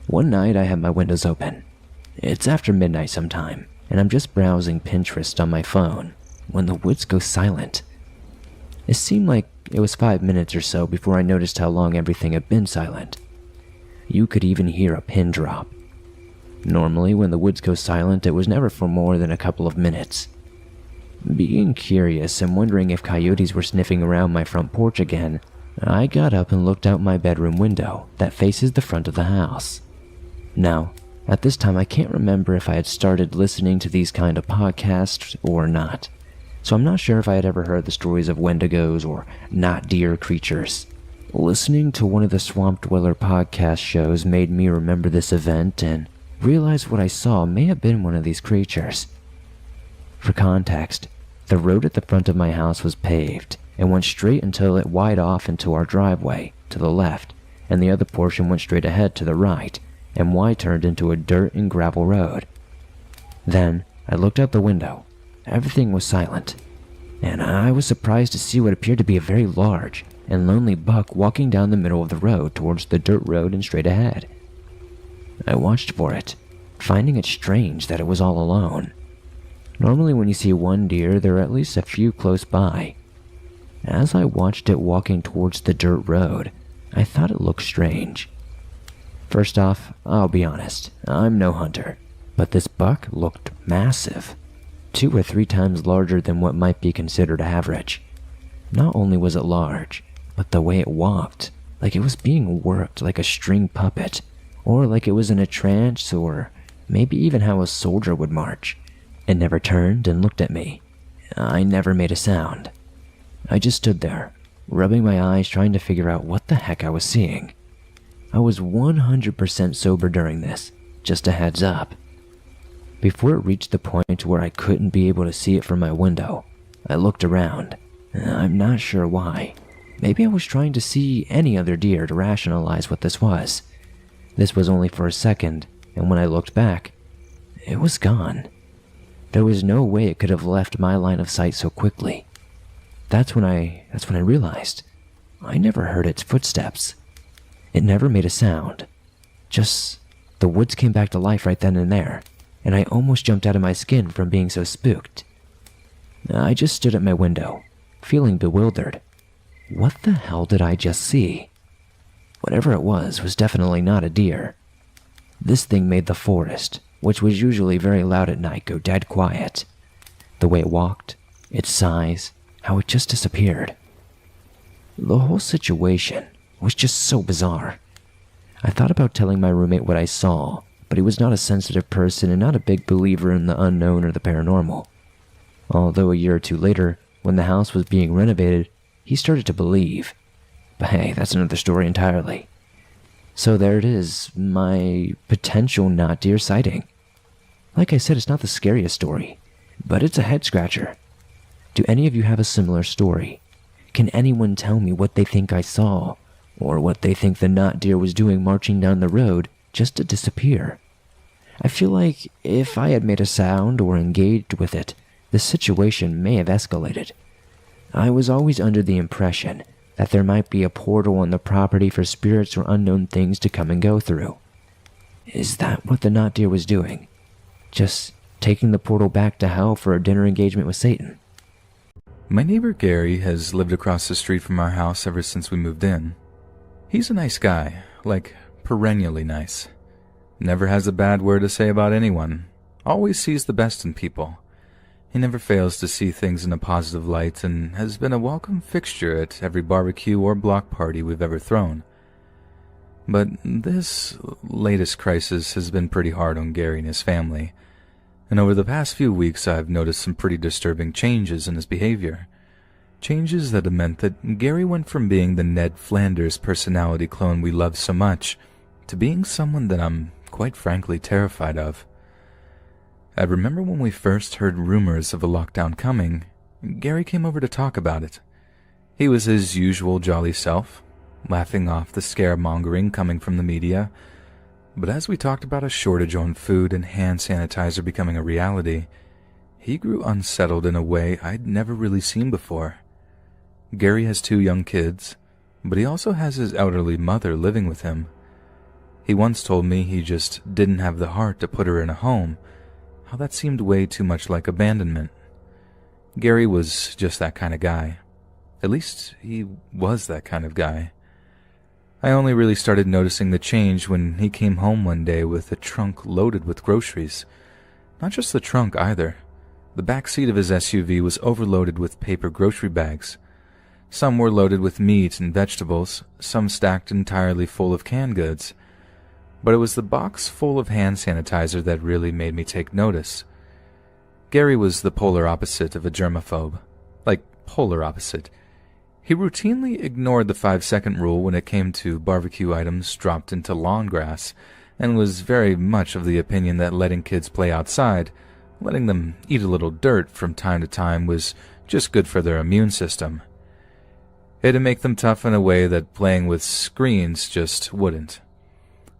One night I had my windows open. It's after midnight sometime, and I'm just browsing Pinterest on my phone when the woods go silent. It seemed like it was 5 minutes or so before I noticed how long everything had been silent. You could even hear a pin drop. Normally, when the woods go silent, it was never for more than a couple of minutes. Being curious and wondering if coyotes were sniffing around my front porch again, I got up and looked out my bedroom window that faces the front of the house. Now, at this time I can't remember if I had started listening to these kind of podcasts or not, so I'm not sure if I had ever heard the stories of wendigos or not deer creatures. Listening to one of the Swamp Dweller podcast shows made me remember this event and realize what I saw may have been one of these creatures. For context, the road at the front of my house was paved and went straight until it widened off into our driveway to the left, and the other portion went straight ahead to the right and turned into a dirt and gravel road. Then I looked out the window. Everything was silent, and I was surprised to see what appeared to be a very large and lonely buck walking down the middle of the road towards the dirt road and straight ahead. I watched for it, finding it strange that it was all alone. Normally when you see one deer, there are at least a few close by. As I watched it walking towards the dirt road, I thought it looked strange. First off, I'll be honest, I'm no hunter, but this buck looked massive, 2 or 3 times larger than what might be considered average. Not only was it large, but the way it walked, like it was being worked like a string puppet, or like it was in a trance, or maybe even how a soldier would march. It never turned and looked at me. I never made a sound. I just stood there, rubbing my eyes trying to figure out what the heck I was seeing. I was 100% sober during this, just a heads up. Before it reached the point where I couldn't be able to see it from my window, I looked around. I'm not sure why. Maybe I was trying to see any other deer to rationalize what this was. This was only for a second, and when I looked back, it was gone. There was no way it could have left my line of sight so quickly. That's when I realized I never heard its footsteps. It never made a sound. Just the woods came back to life right then and there, and I almost jumped out of my skin from being so spooked. I just stood at my window, feeling bewildered. What the hell did I just see? Whatever it was definitely not a deer. This thing made the forest, which was usually very loud at night, go dead quiet. The way it walked, its size, how it just disappeared. The whole situation was just so bizarre. I thought about telling my roommate what I saw, but he was not a sensitive person and not a big believer in the unknown or the paranormal. Although a year or 2 later, when the house was being renovated, he started to believe. But hey, that's another story entirely. So there it is, my potential not deer sighting. Like I said, it's not the scariest story, but it's a head scratcher. Do any of you have a similar story? Can anyone tell me what they think I saw, or what they think the not deer was doing marching down the road just to disappear? I feel like if I had made a sound or engaged with it, the situation may have escalated. I was always under the impression that there might be a portal on the property for spirits or unknown things to come and go through. Is that what the not deer was doing? Just taking the portal back to hell for a dinner engagement with Satan? My neighbor Gary has lived across the street from our house ever since we moved in. He's a nice guy, like perennially nice. Never has a bad word to say about anyone. Always sees the best in people. He never fails to see things in a positive light and has been a welcome fixture at every barbecue or block party we've ever thrown. But this latest crisis has been pretty hard on Gary and his family, and over the past few weeks I've noticed some pretty disturbing changes in his behavior. Changes that have meant that Gary went from being the Ned Flanders personality clone we love so much to being someone that I'm quite frankly terrified of. I remember when we first heard rumors of a lockdown coming, Gary came over to talk about it. He was his usual jolly self, laughing off the scaremongering coming from the media, but as we talked about a shortage on food and hand sanitizer becoming a reality, he grew unsettled in a way I'd never really seen before. Gary has 2 young kids, but he also has his elderly mother living with him. He once told me he just didn't have the heart to put her in a home, how that seemed way too much like abandonment. Gary was just that kind of guy. At least he was that kind of guy. I only really started noticing the change when he came home one day with a trunk loaded with groceries. Not just the trunk either. The back seat of his SUV was overloaded with paper grocery bags. Some were loaded with meat and vegetables, some stacked entirely full of canned goods. But it was the box full of hand sanitizer that really made me take notice. Gary was the polar opposite of a germaphobe. Like, polar opposite. He routinely ignored the 5-second rule when it came to barbecue items dropped into lawn grass, and was very much of the opinion that letting kids play outside, letting them eat a little dirt from time to time, was just good for their immune system. It'd make them tough in a way that playing with screens just wouldn't.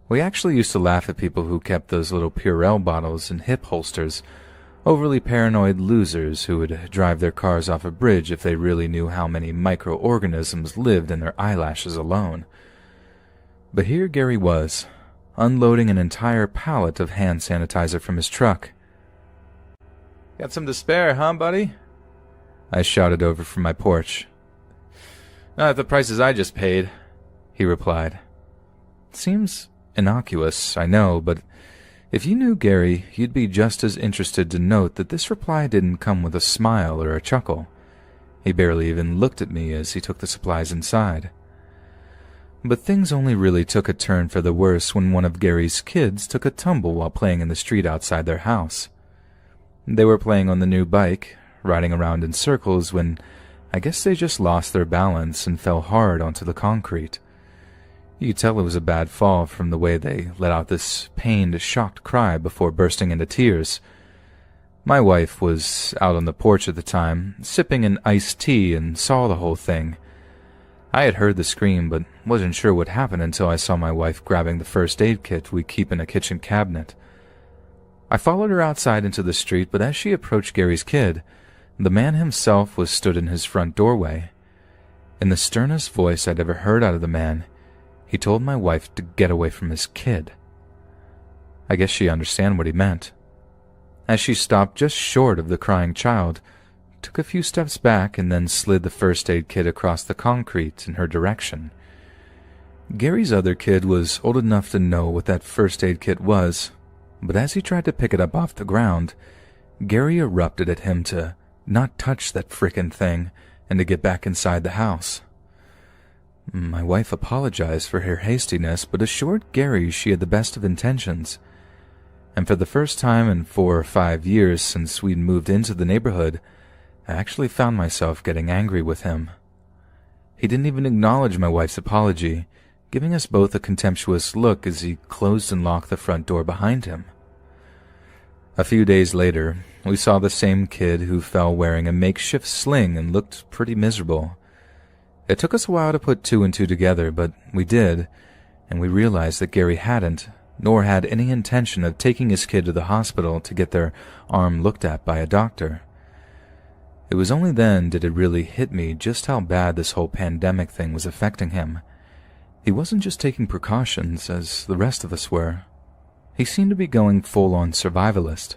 We actually used to laugh at people who kept those little Purell bottles in hip holsters, overly paranoid losers who would drive their cars off a bridge if they really knew how many microorganisms lived in their eyelashes alone. But here Gary was, unloading an entire pallet of hand sanitizer from his truck. "Got some to spare, huh, buddy?" I shouted over from my porch. "Not at the prices I just paid," he replied. Seems innocuous, I know, but if you knew Gary, you'd be just as interested to note that this reply didn't come with a smile or a chuckle. He barely even looked at me as he took the supplies inside. But things only really took a turn for the worse when one of Gary's kids took a tumble while playing in the street outside their house. They were playing on the new bike, riding around in circles, when I guess they just lost their balance and fell hard onto the concrete. You could tell it was a bad fall from the way they let out this pained, shocked cry before bursting into tears. My wife was out on the porch at the time, sipping an iced tea, and saw the whole thing. I had heard the scream, but wasn't sure what happened until I saw my wife grabbing the first aid kit we keep in a kitchen cabinet. I followed her outside into the street, but as she approached Gary's kid, the man himself was stood in his front doorway. In the sternest voice I'd ever heard out of the man, he told my wife to get away from his kid. I guess she understood what he meant. As she stopped just short of the crying child, took a few steps back, and then slid the first aid kit across the concrete in her direction. Gary's other kid was old enough to know what that first aid kit was, but as he tried to pick it up off the ground, Gary erupted at him to not touch that frickin' thing and to get back inside the house. My wife apologized for her hastiness, but assured Gary she had the best of intentions. And for the first time in 4 or 5 years since we'd moved into the neighborhood, I actually found myself getting angry with him. He didn't even acknowledge my wife's apology, giving us both a contemptuous look as he closed and locked the front door behind him. A few days later, we saw the same kid who fell wearing a makeshift sling and looked pretty miserable. It took us a while to put 2 and 2 together, but we did, and we realized that Gary hadn't, nor had any intention of taking his kid to the hospital to get their arm looked at by a doctor. It was only then did it really hit me just how bad this whole pandemic thing was affecting him. He wasn't just taking precautions, as the rest of us were. He seemed to be going full-on survivalist,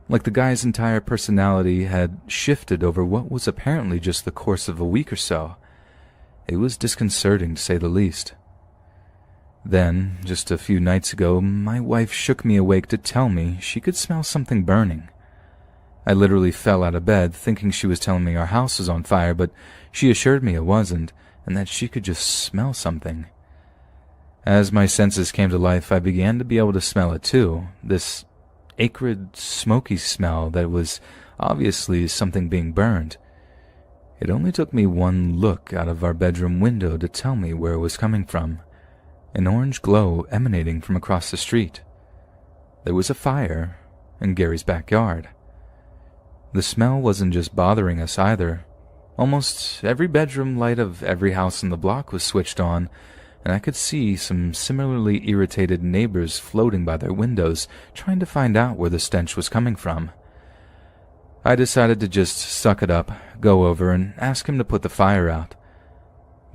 like the guy's entire personality had shifted over what was apparently just the course of a week or so. It was disconcerting, to say the least. Then, just a few nights ago, my wife shook me awake to tell me she could smell something burning. I literally fell out of bed thinking she was telling me our house was on fire, but she assured me it wasn't, and that she could just smell something. As my senses came to life, I began to be able to smell it too, this acrid, smoky smell that was obviously something being burned. It only took me one look out of our bedroom window to tell me where it was coming from, an orange glow emanating from across the street. There was a fire in Gary's backyard. The smell wasn't just bothering us either. Almost every bedroom light of every house in the block was switched on, and I could see some similarly irritated neighbors floating by their windows, trying to find out where the stench was coming from. I decided to just suck it up, go over, and ask him to put the fire out.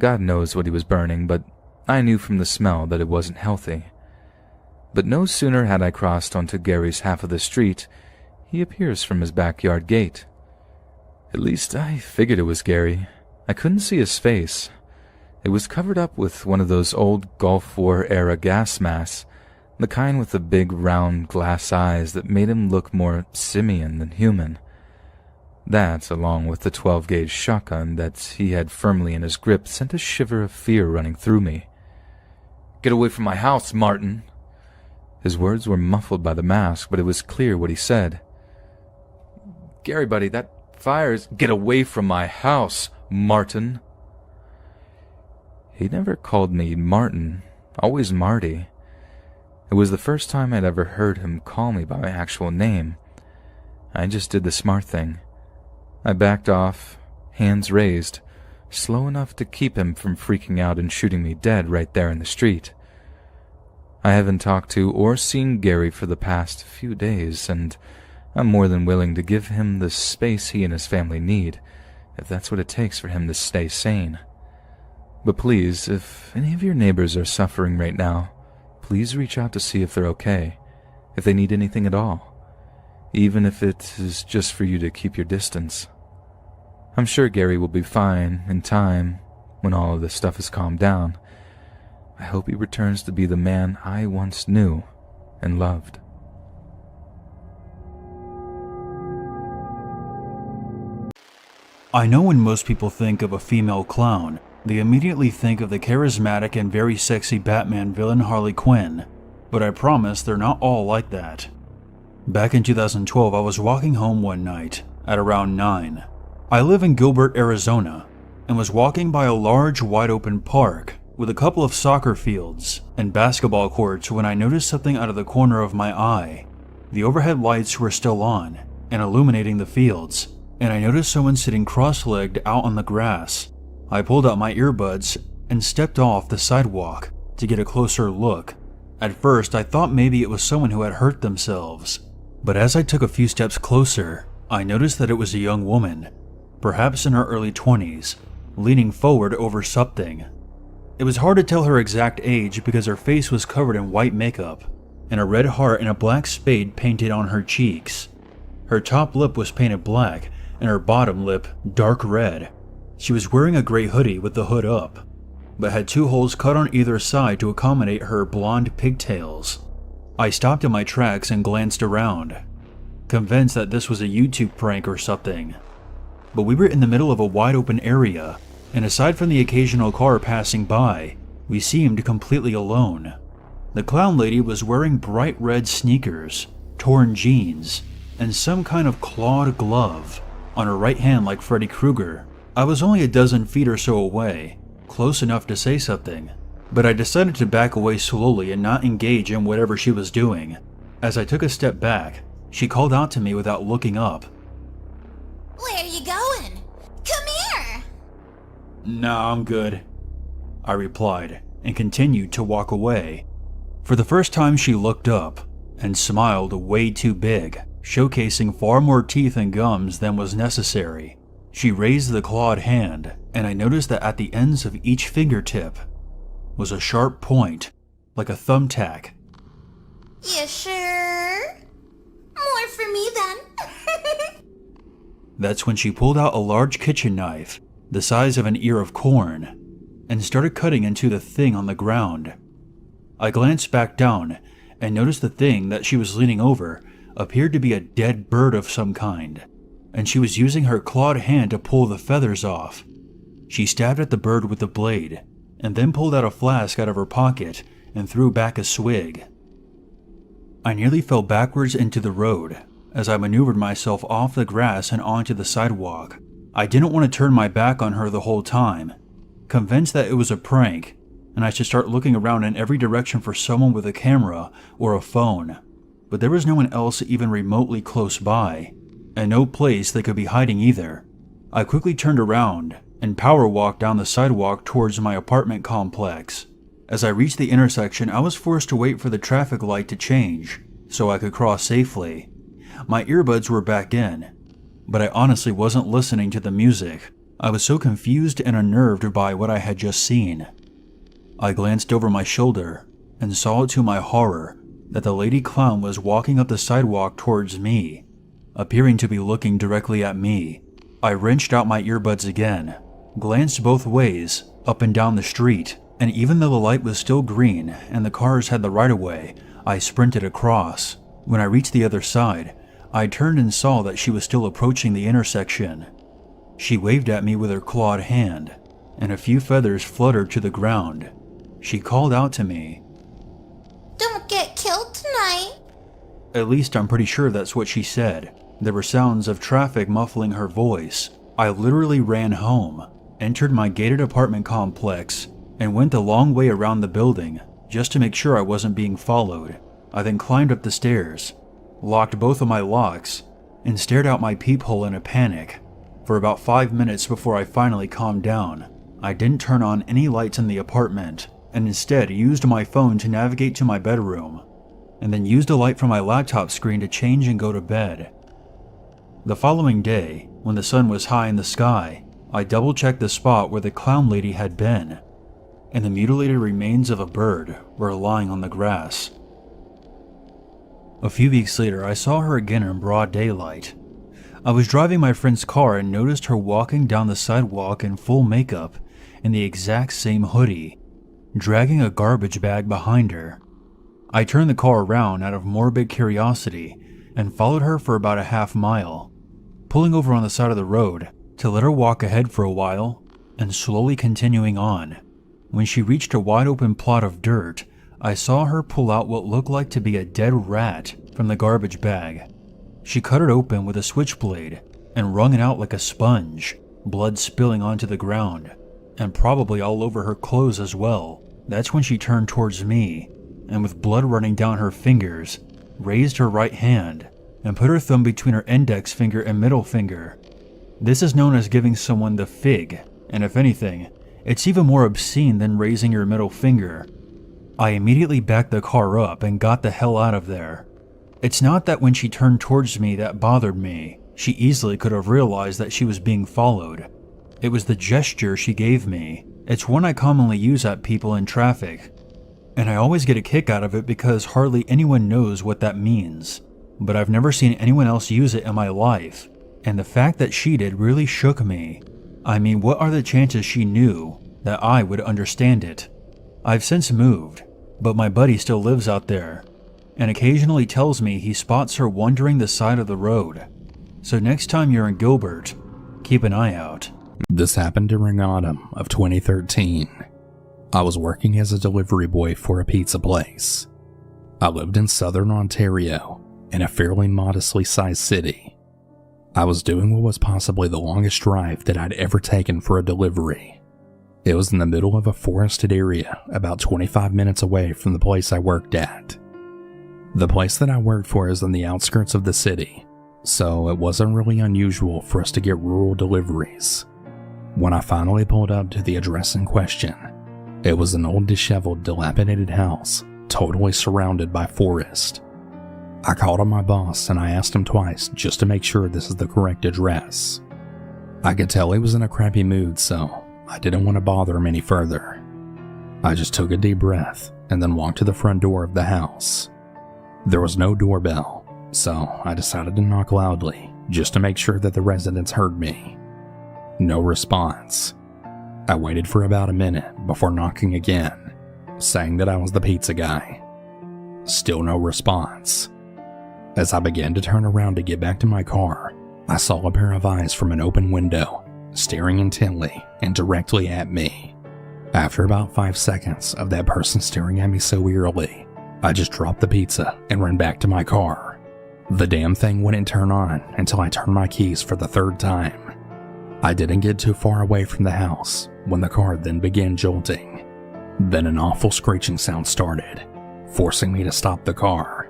God knows what he was burning, but I knew from the smell that it wasn't healthy. But no sooner had I crossed onto Gary's half of the street, he appears from his backyard gate. At least I figured it was Gary. I couldn't see his face. It was covered up with one of those old Gulf War-era gas masks, the kind with the big round glass eyes that made him look more simian than human. That, along with the 12-gauge shotgun that he had firmly in his grip, sent a shiver of fear running through me. "Get away from my house, Martin!" His words were muffled by the mask, but it was clear what he said. "Gary, buddy, that fire's—" "Get away from my house, Martin!" He never called me Martin, always Marty. It was the first time I'd ever heard him call me by my actual name. I just did the smart thing. I backed off, hands raised, slow enough to keep him from freaking out and shooting me dead right there in the street. I haven't talked to or seen Gary for the past few days, and I'm more than willing to give him the space he and his family need, if that's what it takes for him to stay sane. But please, if any of your neighbors are suffering right now, please reach out to see if they're okay, if they need anything at all, even if it is just for you to keep your distance. I'm sure Gary will be fine in time when all of this stuff is calmed down. I hope he returns to be the man I once knew and loved. I know when most people think of a female clown, they immediately think of the charismatic and very sexy Batman villain Harley Quinn, but I promise they're not all like that. Back in 2012, I was walking home one night at around 9. I live in Gilbert, Arizona, and was walking by a large wide open park with a couple of soccer fields and basketball courts when I noticed something out of the corner of my eye. The overhead lights were still on and illuminating the fields, and I noticed someone sitting cross-legged out on the grass. I pulled out my earbuds and stepped off the sidewalk to get a closer look. At first, I thought maybe it was someone who had hurt themselves, but as I took a few steps closer, I noticed that it was a young woman, perhaps in her early 20s, leaning forward over something. It was hard to tell her exact age because her face was covered in white makeup, and a red heart and a black spade painted on her cheeks. Her top lip was painted black, and her bottom lip dark red. She was wearing a gray hoodie with the hood up, but had 2 holes cut on either side to accommodate her blonde pigtails. I stopped in my tracks and glanced around, convinced that this was a YouTube prank or something. But we were in the middle of a wide open area, and aside from the occasional car passing by, we seemed completely alone. The clown lady was wearing bright red sneakers, torn jeans, and some kind of clawed glove on her right hand like Freddy Krueger. I was only a dozen feet or so away, close enough to say something, but I decided to back away slowly and not engage in whatever she was doing. As I took a step back, she called out to me without looking up. "Where are you going? Come here!" "Nah, I'm good," I replied, and continued to walk away. For the first time, she looked up and smiled way too big, showcasing far more teeth and gums than was necessary. She raised the clawed hand, and I noticed that at the ends of each fingertip was a sharp point, like a thumbtack. "You sure? More for me then." That's when she pulled out a large kitchen knife, the size of an ear of corn, and started cutting into the thing on the ground. I glanced back down and noticed the thing that she was leaning over appeared to be a dead bird of some kind, and she was using her clawed hand to pull the feathers off. She stabbed at the bird with the blade, and then pulled out a flask out of her pocket and threw back a swig. I nearly fell backwards into the road as I maneuvered myself off the grass and onto the sidewalk. I didn't want to turn my back on her the whole time, convinced that it was a prank, and I should start looking around in every direction for someone with a camera or a phone. But there was no one else even remotely close by, and no place they could be hiding either. I quickly turned around and power walked down the sidewalk towards my apartment complex. As I reached the intersection, I was forced to wait for the traffic light to change so I could cross safely. My earbuds were back in, but I honestly wasn't listening to the music. I was so confused and unnerved by what I had just seen. I glanced over my shoulder and saw to my horror that the lady clown was walking up the sidewalk towards me, appearing to be looking directly at me. I wrenched out my earbuds again, glanced both ways, up and down the street, and even though the light was still green and the cars had the right-of-way, I sprinted across. When I reached the other side, I turned and saw that she was still approaching the intersection. She waved at me with her clawed hand, and a few feathers fluttered to the ground. She called out to me. Don't get killed tonight. At least I'm pretty sure that's what she said. There were sounds of traffic muffling her voice. I literally ran home, entered my gated apartment complex, and went the long way around the building just to make sure I wasn't being followed. I then climbed up the stairs, locked both of my locks, and stared out my peephole in a panic. For about 5 minutes before I finally calmed down, I didn't turn on any lights in the apartment, and instead used my phone to navigate to my bedroom, and then used a light from my laptop screen to change and go to bed. The following day, when the sun was high in the sky, I double-checked the spot where the clown lady had been, and the mutilated remains of a bird were lying on the grass. A few weeks later, I saw her again in broad daylight. I was driving my friend's car and noticed her walking down the sidewalk in full makeup in the exact same hoodie, dragging a garbage bag behind her. I turned the car around out of morbid curiosity and followed her for about a half mile, pulling over on the side of the road to let her walk ahead for a while and slowly continuing on. When she reached a wide open plot of dirt, I saw her pull out what looked like to be a dead rat from the garbage bag. She cut it open with a switchblade and wrung it out like a sponge, blood spilling onto the ground, and probably all over her clothes as well. That's when she turned towards me, and with blood running down her fingers, raised her right hand and put her thumb between her index finger and middle finger. This is known as giving someone the fig, and if anything, it's even more obscene than raising your middle finger. I immediately backed the car up and got the hell out of there. It's not that when she turned towards me that bothered me. She easily could have realized that she was being followed. It was the gesture she gave me. It's one I commonly use at people in traffic, and I always get a kick out of it because hardly anyone knows what that means. But I've never seen anyone else use it in my life, and the fact that she did really shook me. I mean, what are the chances she knew that I would understand it? I've since moved, but my buddy still lives out there, and occasionally tells me he spots her wandering the side of the road. So next time you're in Gilbert, keep an eye out. This happened during autumn of 2013. I was working as a delivery boy for a pizza place. I lived in southern Ontario, in a fairly modestly sized city. I was doing what was possibly the longest drive that I'd ever taken for a delivery. It was in the middle of a forested area, about 25 minutes away from the place I worked at. The place that I worked for is on the outskirts of the city, so it wasn't really unusual for us to get rural deliveries. When I finally pulled up to the address in question, it was an old, disheveled, dilapidated house, totally surrounded by forest. I called on my boss and I asked him twice just to make sure this is the correct address. I could tell he was in a crappy mood, so I didn't want to bother him any further. I just took a deep breath and then walked to the front door of the house. There was no doorbell, so I decided to knock loudly just to make sure that the residents heard me. No response. I waited for about a minute before knocking again, saying that I was the pizza guy. Still no response. As I began to turn around to get back to my car, I saw a pair of eyes from an open window, staring intently and directly at me. After about 5 seconds of that person staring at me so eerily, I just dropped the pizza and ran back to my car. The damn thing wouldn't turn on until I turned my keys for the third time. I didn't get too far away from the house when the car then began jolting. Then an awful screeching sound started, forcing me to stop the car.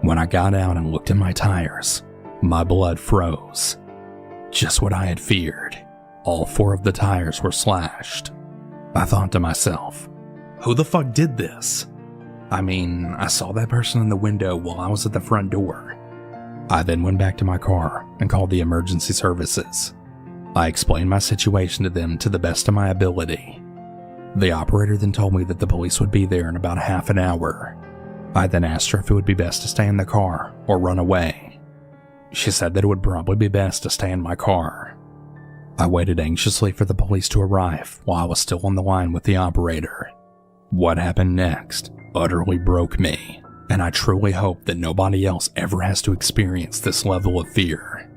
When I got out and looked at my tires, my blood froze. Just what I had feared. All 4 of the tires were slashed. I thought to myself, who the fuck did this? I mean, I saw that person in the window while I was at the front door. I then went back to my car and called the emergency services. I explained my situation to them to the best of my ability. The operator then told me that the police would be there in about half an hour. I then asked her if it would be best to stay in the car or run away. She said that it would probably be best to stay in my car. I waited anxiously for the police to arrive while I was still on the line with the operator. What happened next utterly broke me. and I truly hope that nobody else ever has to experience this level of fear.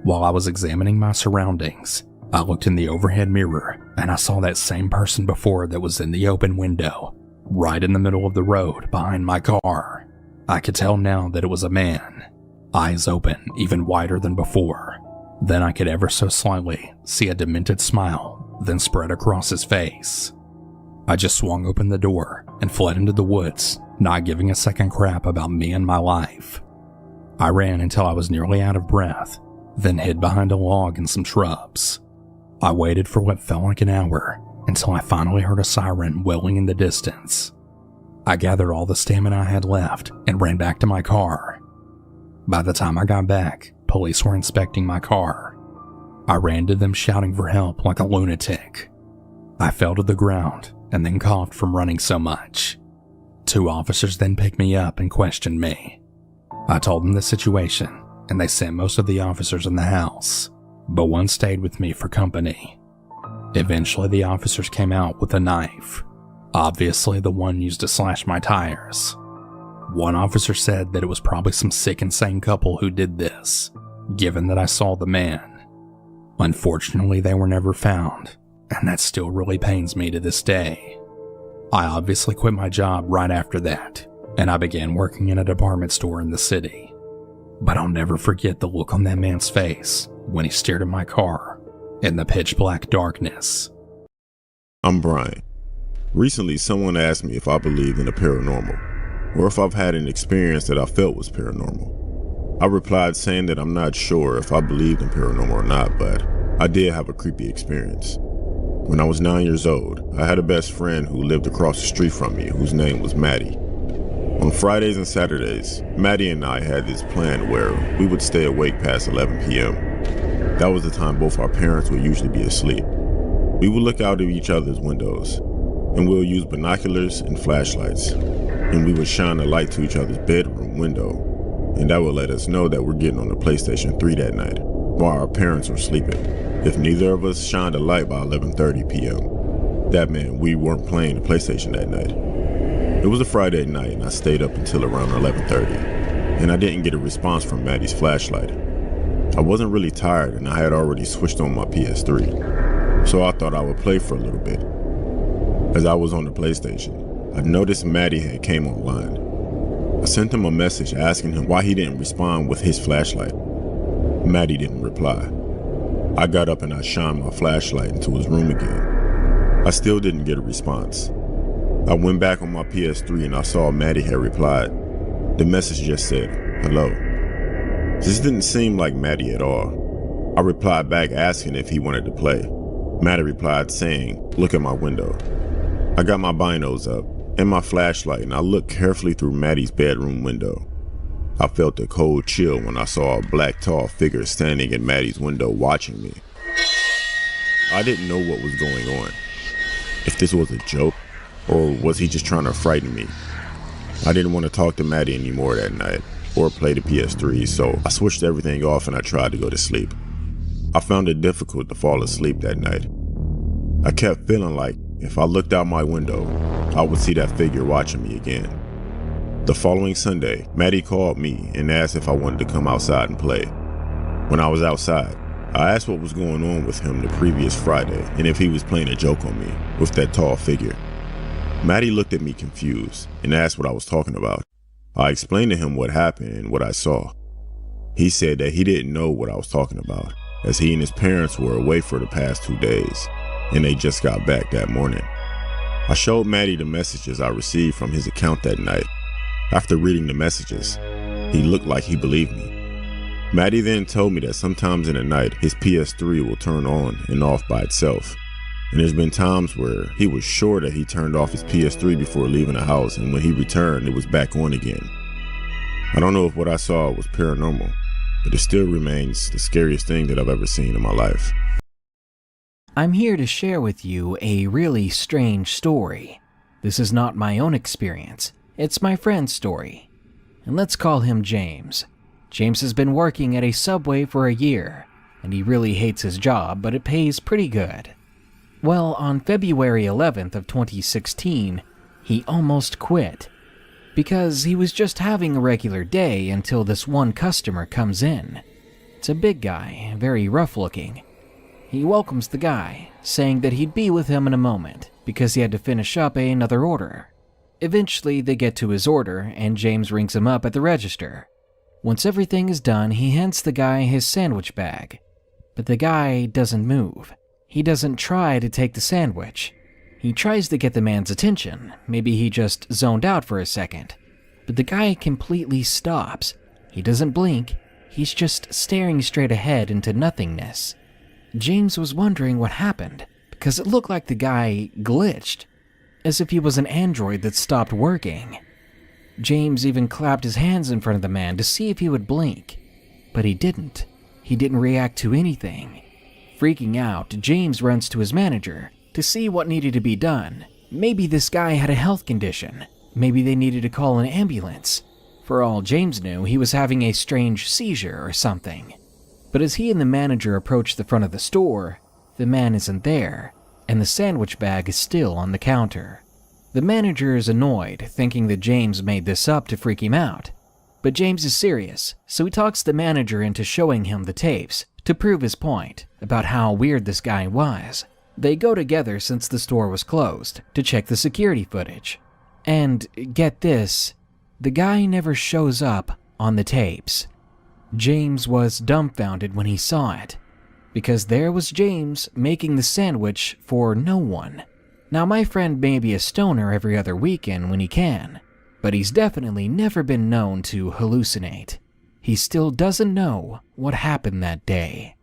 While I was examining my surroundings, I looked in the overhead mirror and I saw that same person before that was in the open window, right in the middle of the road behind my car. I could tell now that it was a man, eyes open even wider than before. Then I could ever so slightly see a demented smile then spread across his face. I just swung open the door and fled into the woods, not giving a second crap about me and my life. I ran until I was nearly out of breath, then hid behind a log and some shrubs. I waited for what felt like an hour until I finally heard a siren wailing in the distance. I gathered all the stamina I had left and ran back to my car. By the time I got back, police were inspecting my car. I ran to them shouting for help like a lunatic. I fell to the ground and then coughed from running so much. 2 officers then picked me up and questioned me. I told them the situation, and they sent most of the officers in the house, but one stayed with me for company. Eventually, the officers came out with a knife, obviously the one used to slash my tires. One officer said that it was probably some sick, insane couple who did this, given that I saw the man. Unfortunately, they were never found, and that still really pains me to this day. I obviously quit my job right after that, and I began working in a department store in the city. But I'll never forget the look on that man's face when he stared at my car in the pitch black darkness. I'm Brian. Recently, someone asked me if I believed in the paranormal, or if I've had an experience that I felt was paranormal. I replied saying that I'm not sure if I believed in paranormal or not, but I did have a creepy experience. When I was 9 years old, I had a best friend who lived across the street from me, whose name was Maddie. On Fridays and Saturdays, Maddie and I had this plan where we would stay awake past 11 p.m. That was the time both our parents would usually be asleep. We would look out of each other's windows, and we'll use binoculars and flashlights, and we would shine a light to each other's bedroom window, and that would let us know that we're getting on the PlayStation 3 that night, while our parents were sleeping. If neither of us shined a light by 11:30 p.m., that meant we weren't playing the PlayStation that night. It was a Friday night, and I stayed up until around 11:30, and I didn't get a response from Maddie's flashlight. I wasn't really tired, and I had already switched on my PS3, so I thought I would play for a little bit. As I was on the PlayStation, I noticed Maddie had came online. I sent him a message asking him why he didn't respond with his flashlight. Maddie didn't reply. I got up and I shined my flashlight into his room again. I still didn't get a response. I went back on my PS3 and I saw Maddie had replied. The message just said, "Hello." This didn't seem like Maddie at all. I replied back asking if he wanted to play. Maddie replied saying, "Look at my window." I got my binos up and my flashlight and I looked carefully through Maddie's bedroom window. I felt a cold chill when I saw a black tall figure standing in Maddie's window watching me. I didn't know what was going on. If this was a joke, or was he just trying to frighten me? I didn't want to talk to Maddie anymore that night, or play the PS3, so I switched everything off and I tried to go to sleep. I found it difficult to fall asleep that night. I kept feeling like if I looked out my window, I would see that figure watching me again. The following Sunday, Maddie called me and asked if I wanted to come outside and play. When I was outside, I asked what was going on with him the previous Friday and if he was playing a joke on me with that tall figure. Maddie looked at me confused and asked what I was talking about. I explained to him what happened and what I saw. He said that he didn't know what I was talking about, as he and his parents were away for the past 2 days, and they just got back that morning. I showed Maddie the messages I received from his account that night. After reading the messages, he looked like he believed me. Maddie then told me that sometimes in the night, his PS3 will turn on and off by itself. And there's been times where he was sure that he turned off his PS3 before leaving the house, and when he returned, it was back on again. I don't know if what I saw was paranormal, but it still remains the scariest thing that I've ever seen in my life. I'm here to share with you a really strange story. This is not my own experience, it's my friend's story. And let's call him James. James has been working at a Subway for a year, and he really hates his job, but it pays pretty good. Well, on February 11th of 2016, he almost quit. because he was just having a regular day until this one customer comes in. It's a big guy, very rough looking. He welcomes the guy, saying that he'd be with him in a moment because he had to finish up another order. Eventually, they get to his order, and James rings him up at the register. Once everything is done, he hands the guy his sandwich bag. But the guy doesn't move. He doesn't try to take the sandwich. He tries to get the man's attention. Maybe he just zoned out for a second. But the guy completely stops. He doesn't blink. He's just staring straight ahead into nothingness. James was wondering what happened, because it looked like the guy glitched, as if he was an android that stopped working. James even clapped his hands in front of the man to see if he would blink, but he didn't. He didn't react to anything. Freaking out, James runs to his manager to see what needed to be done. Maybe this guy had a health condition. Maybe they needed to call an ambulance. For all James knew, he was having a strange seizure or something. But as he and the manager approach the front of the store, the man isn't there, and the sandwich bag is still on the counter. The manager is annoyed, thinking that James made this up to freak him out. But James is serious, so he talks the manager into showing him the tapes to prove his point about how weird this guy was. They go together since the store was closed to check the security footage. And get this, the guy never shows up on the tapes. James was dumbfounded when he saw it, because there was James making the sandwich for no one. Now, my friend may be a stoner every other weekend when he can, but he's definitely never been known to hallucinate. He still doesn't know what happened that day.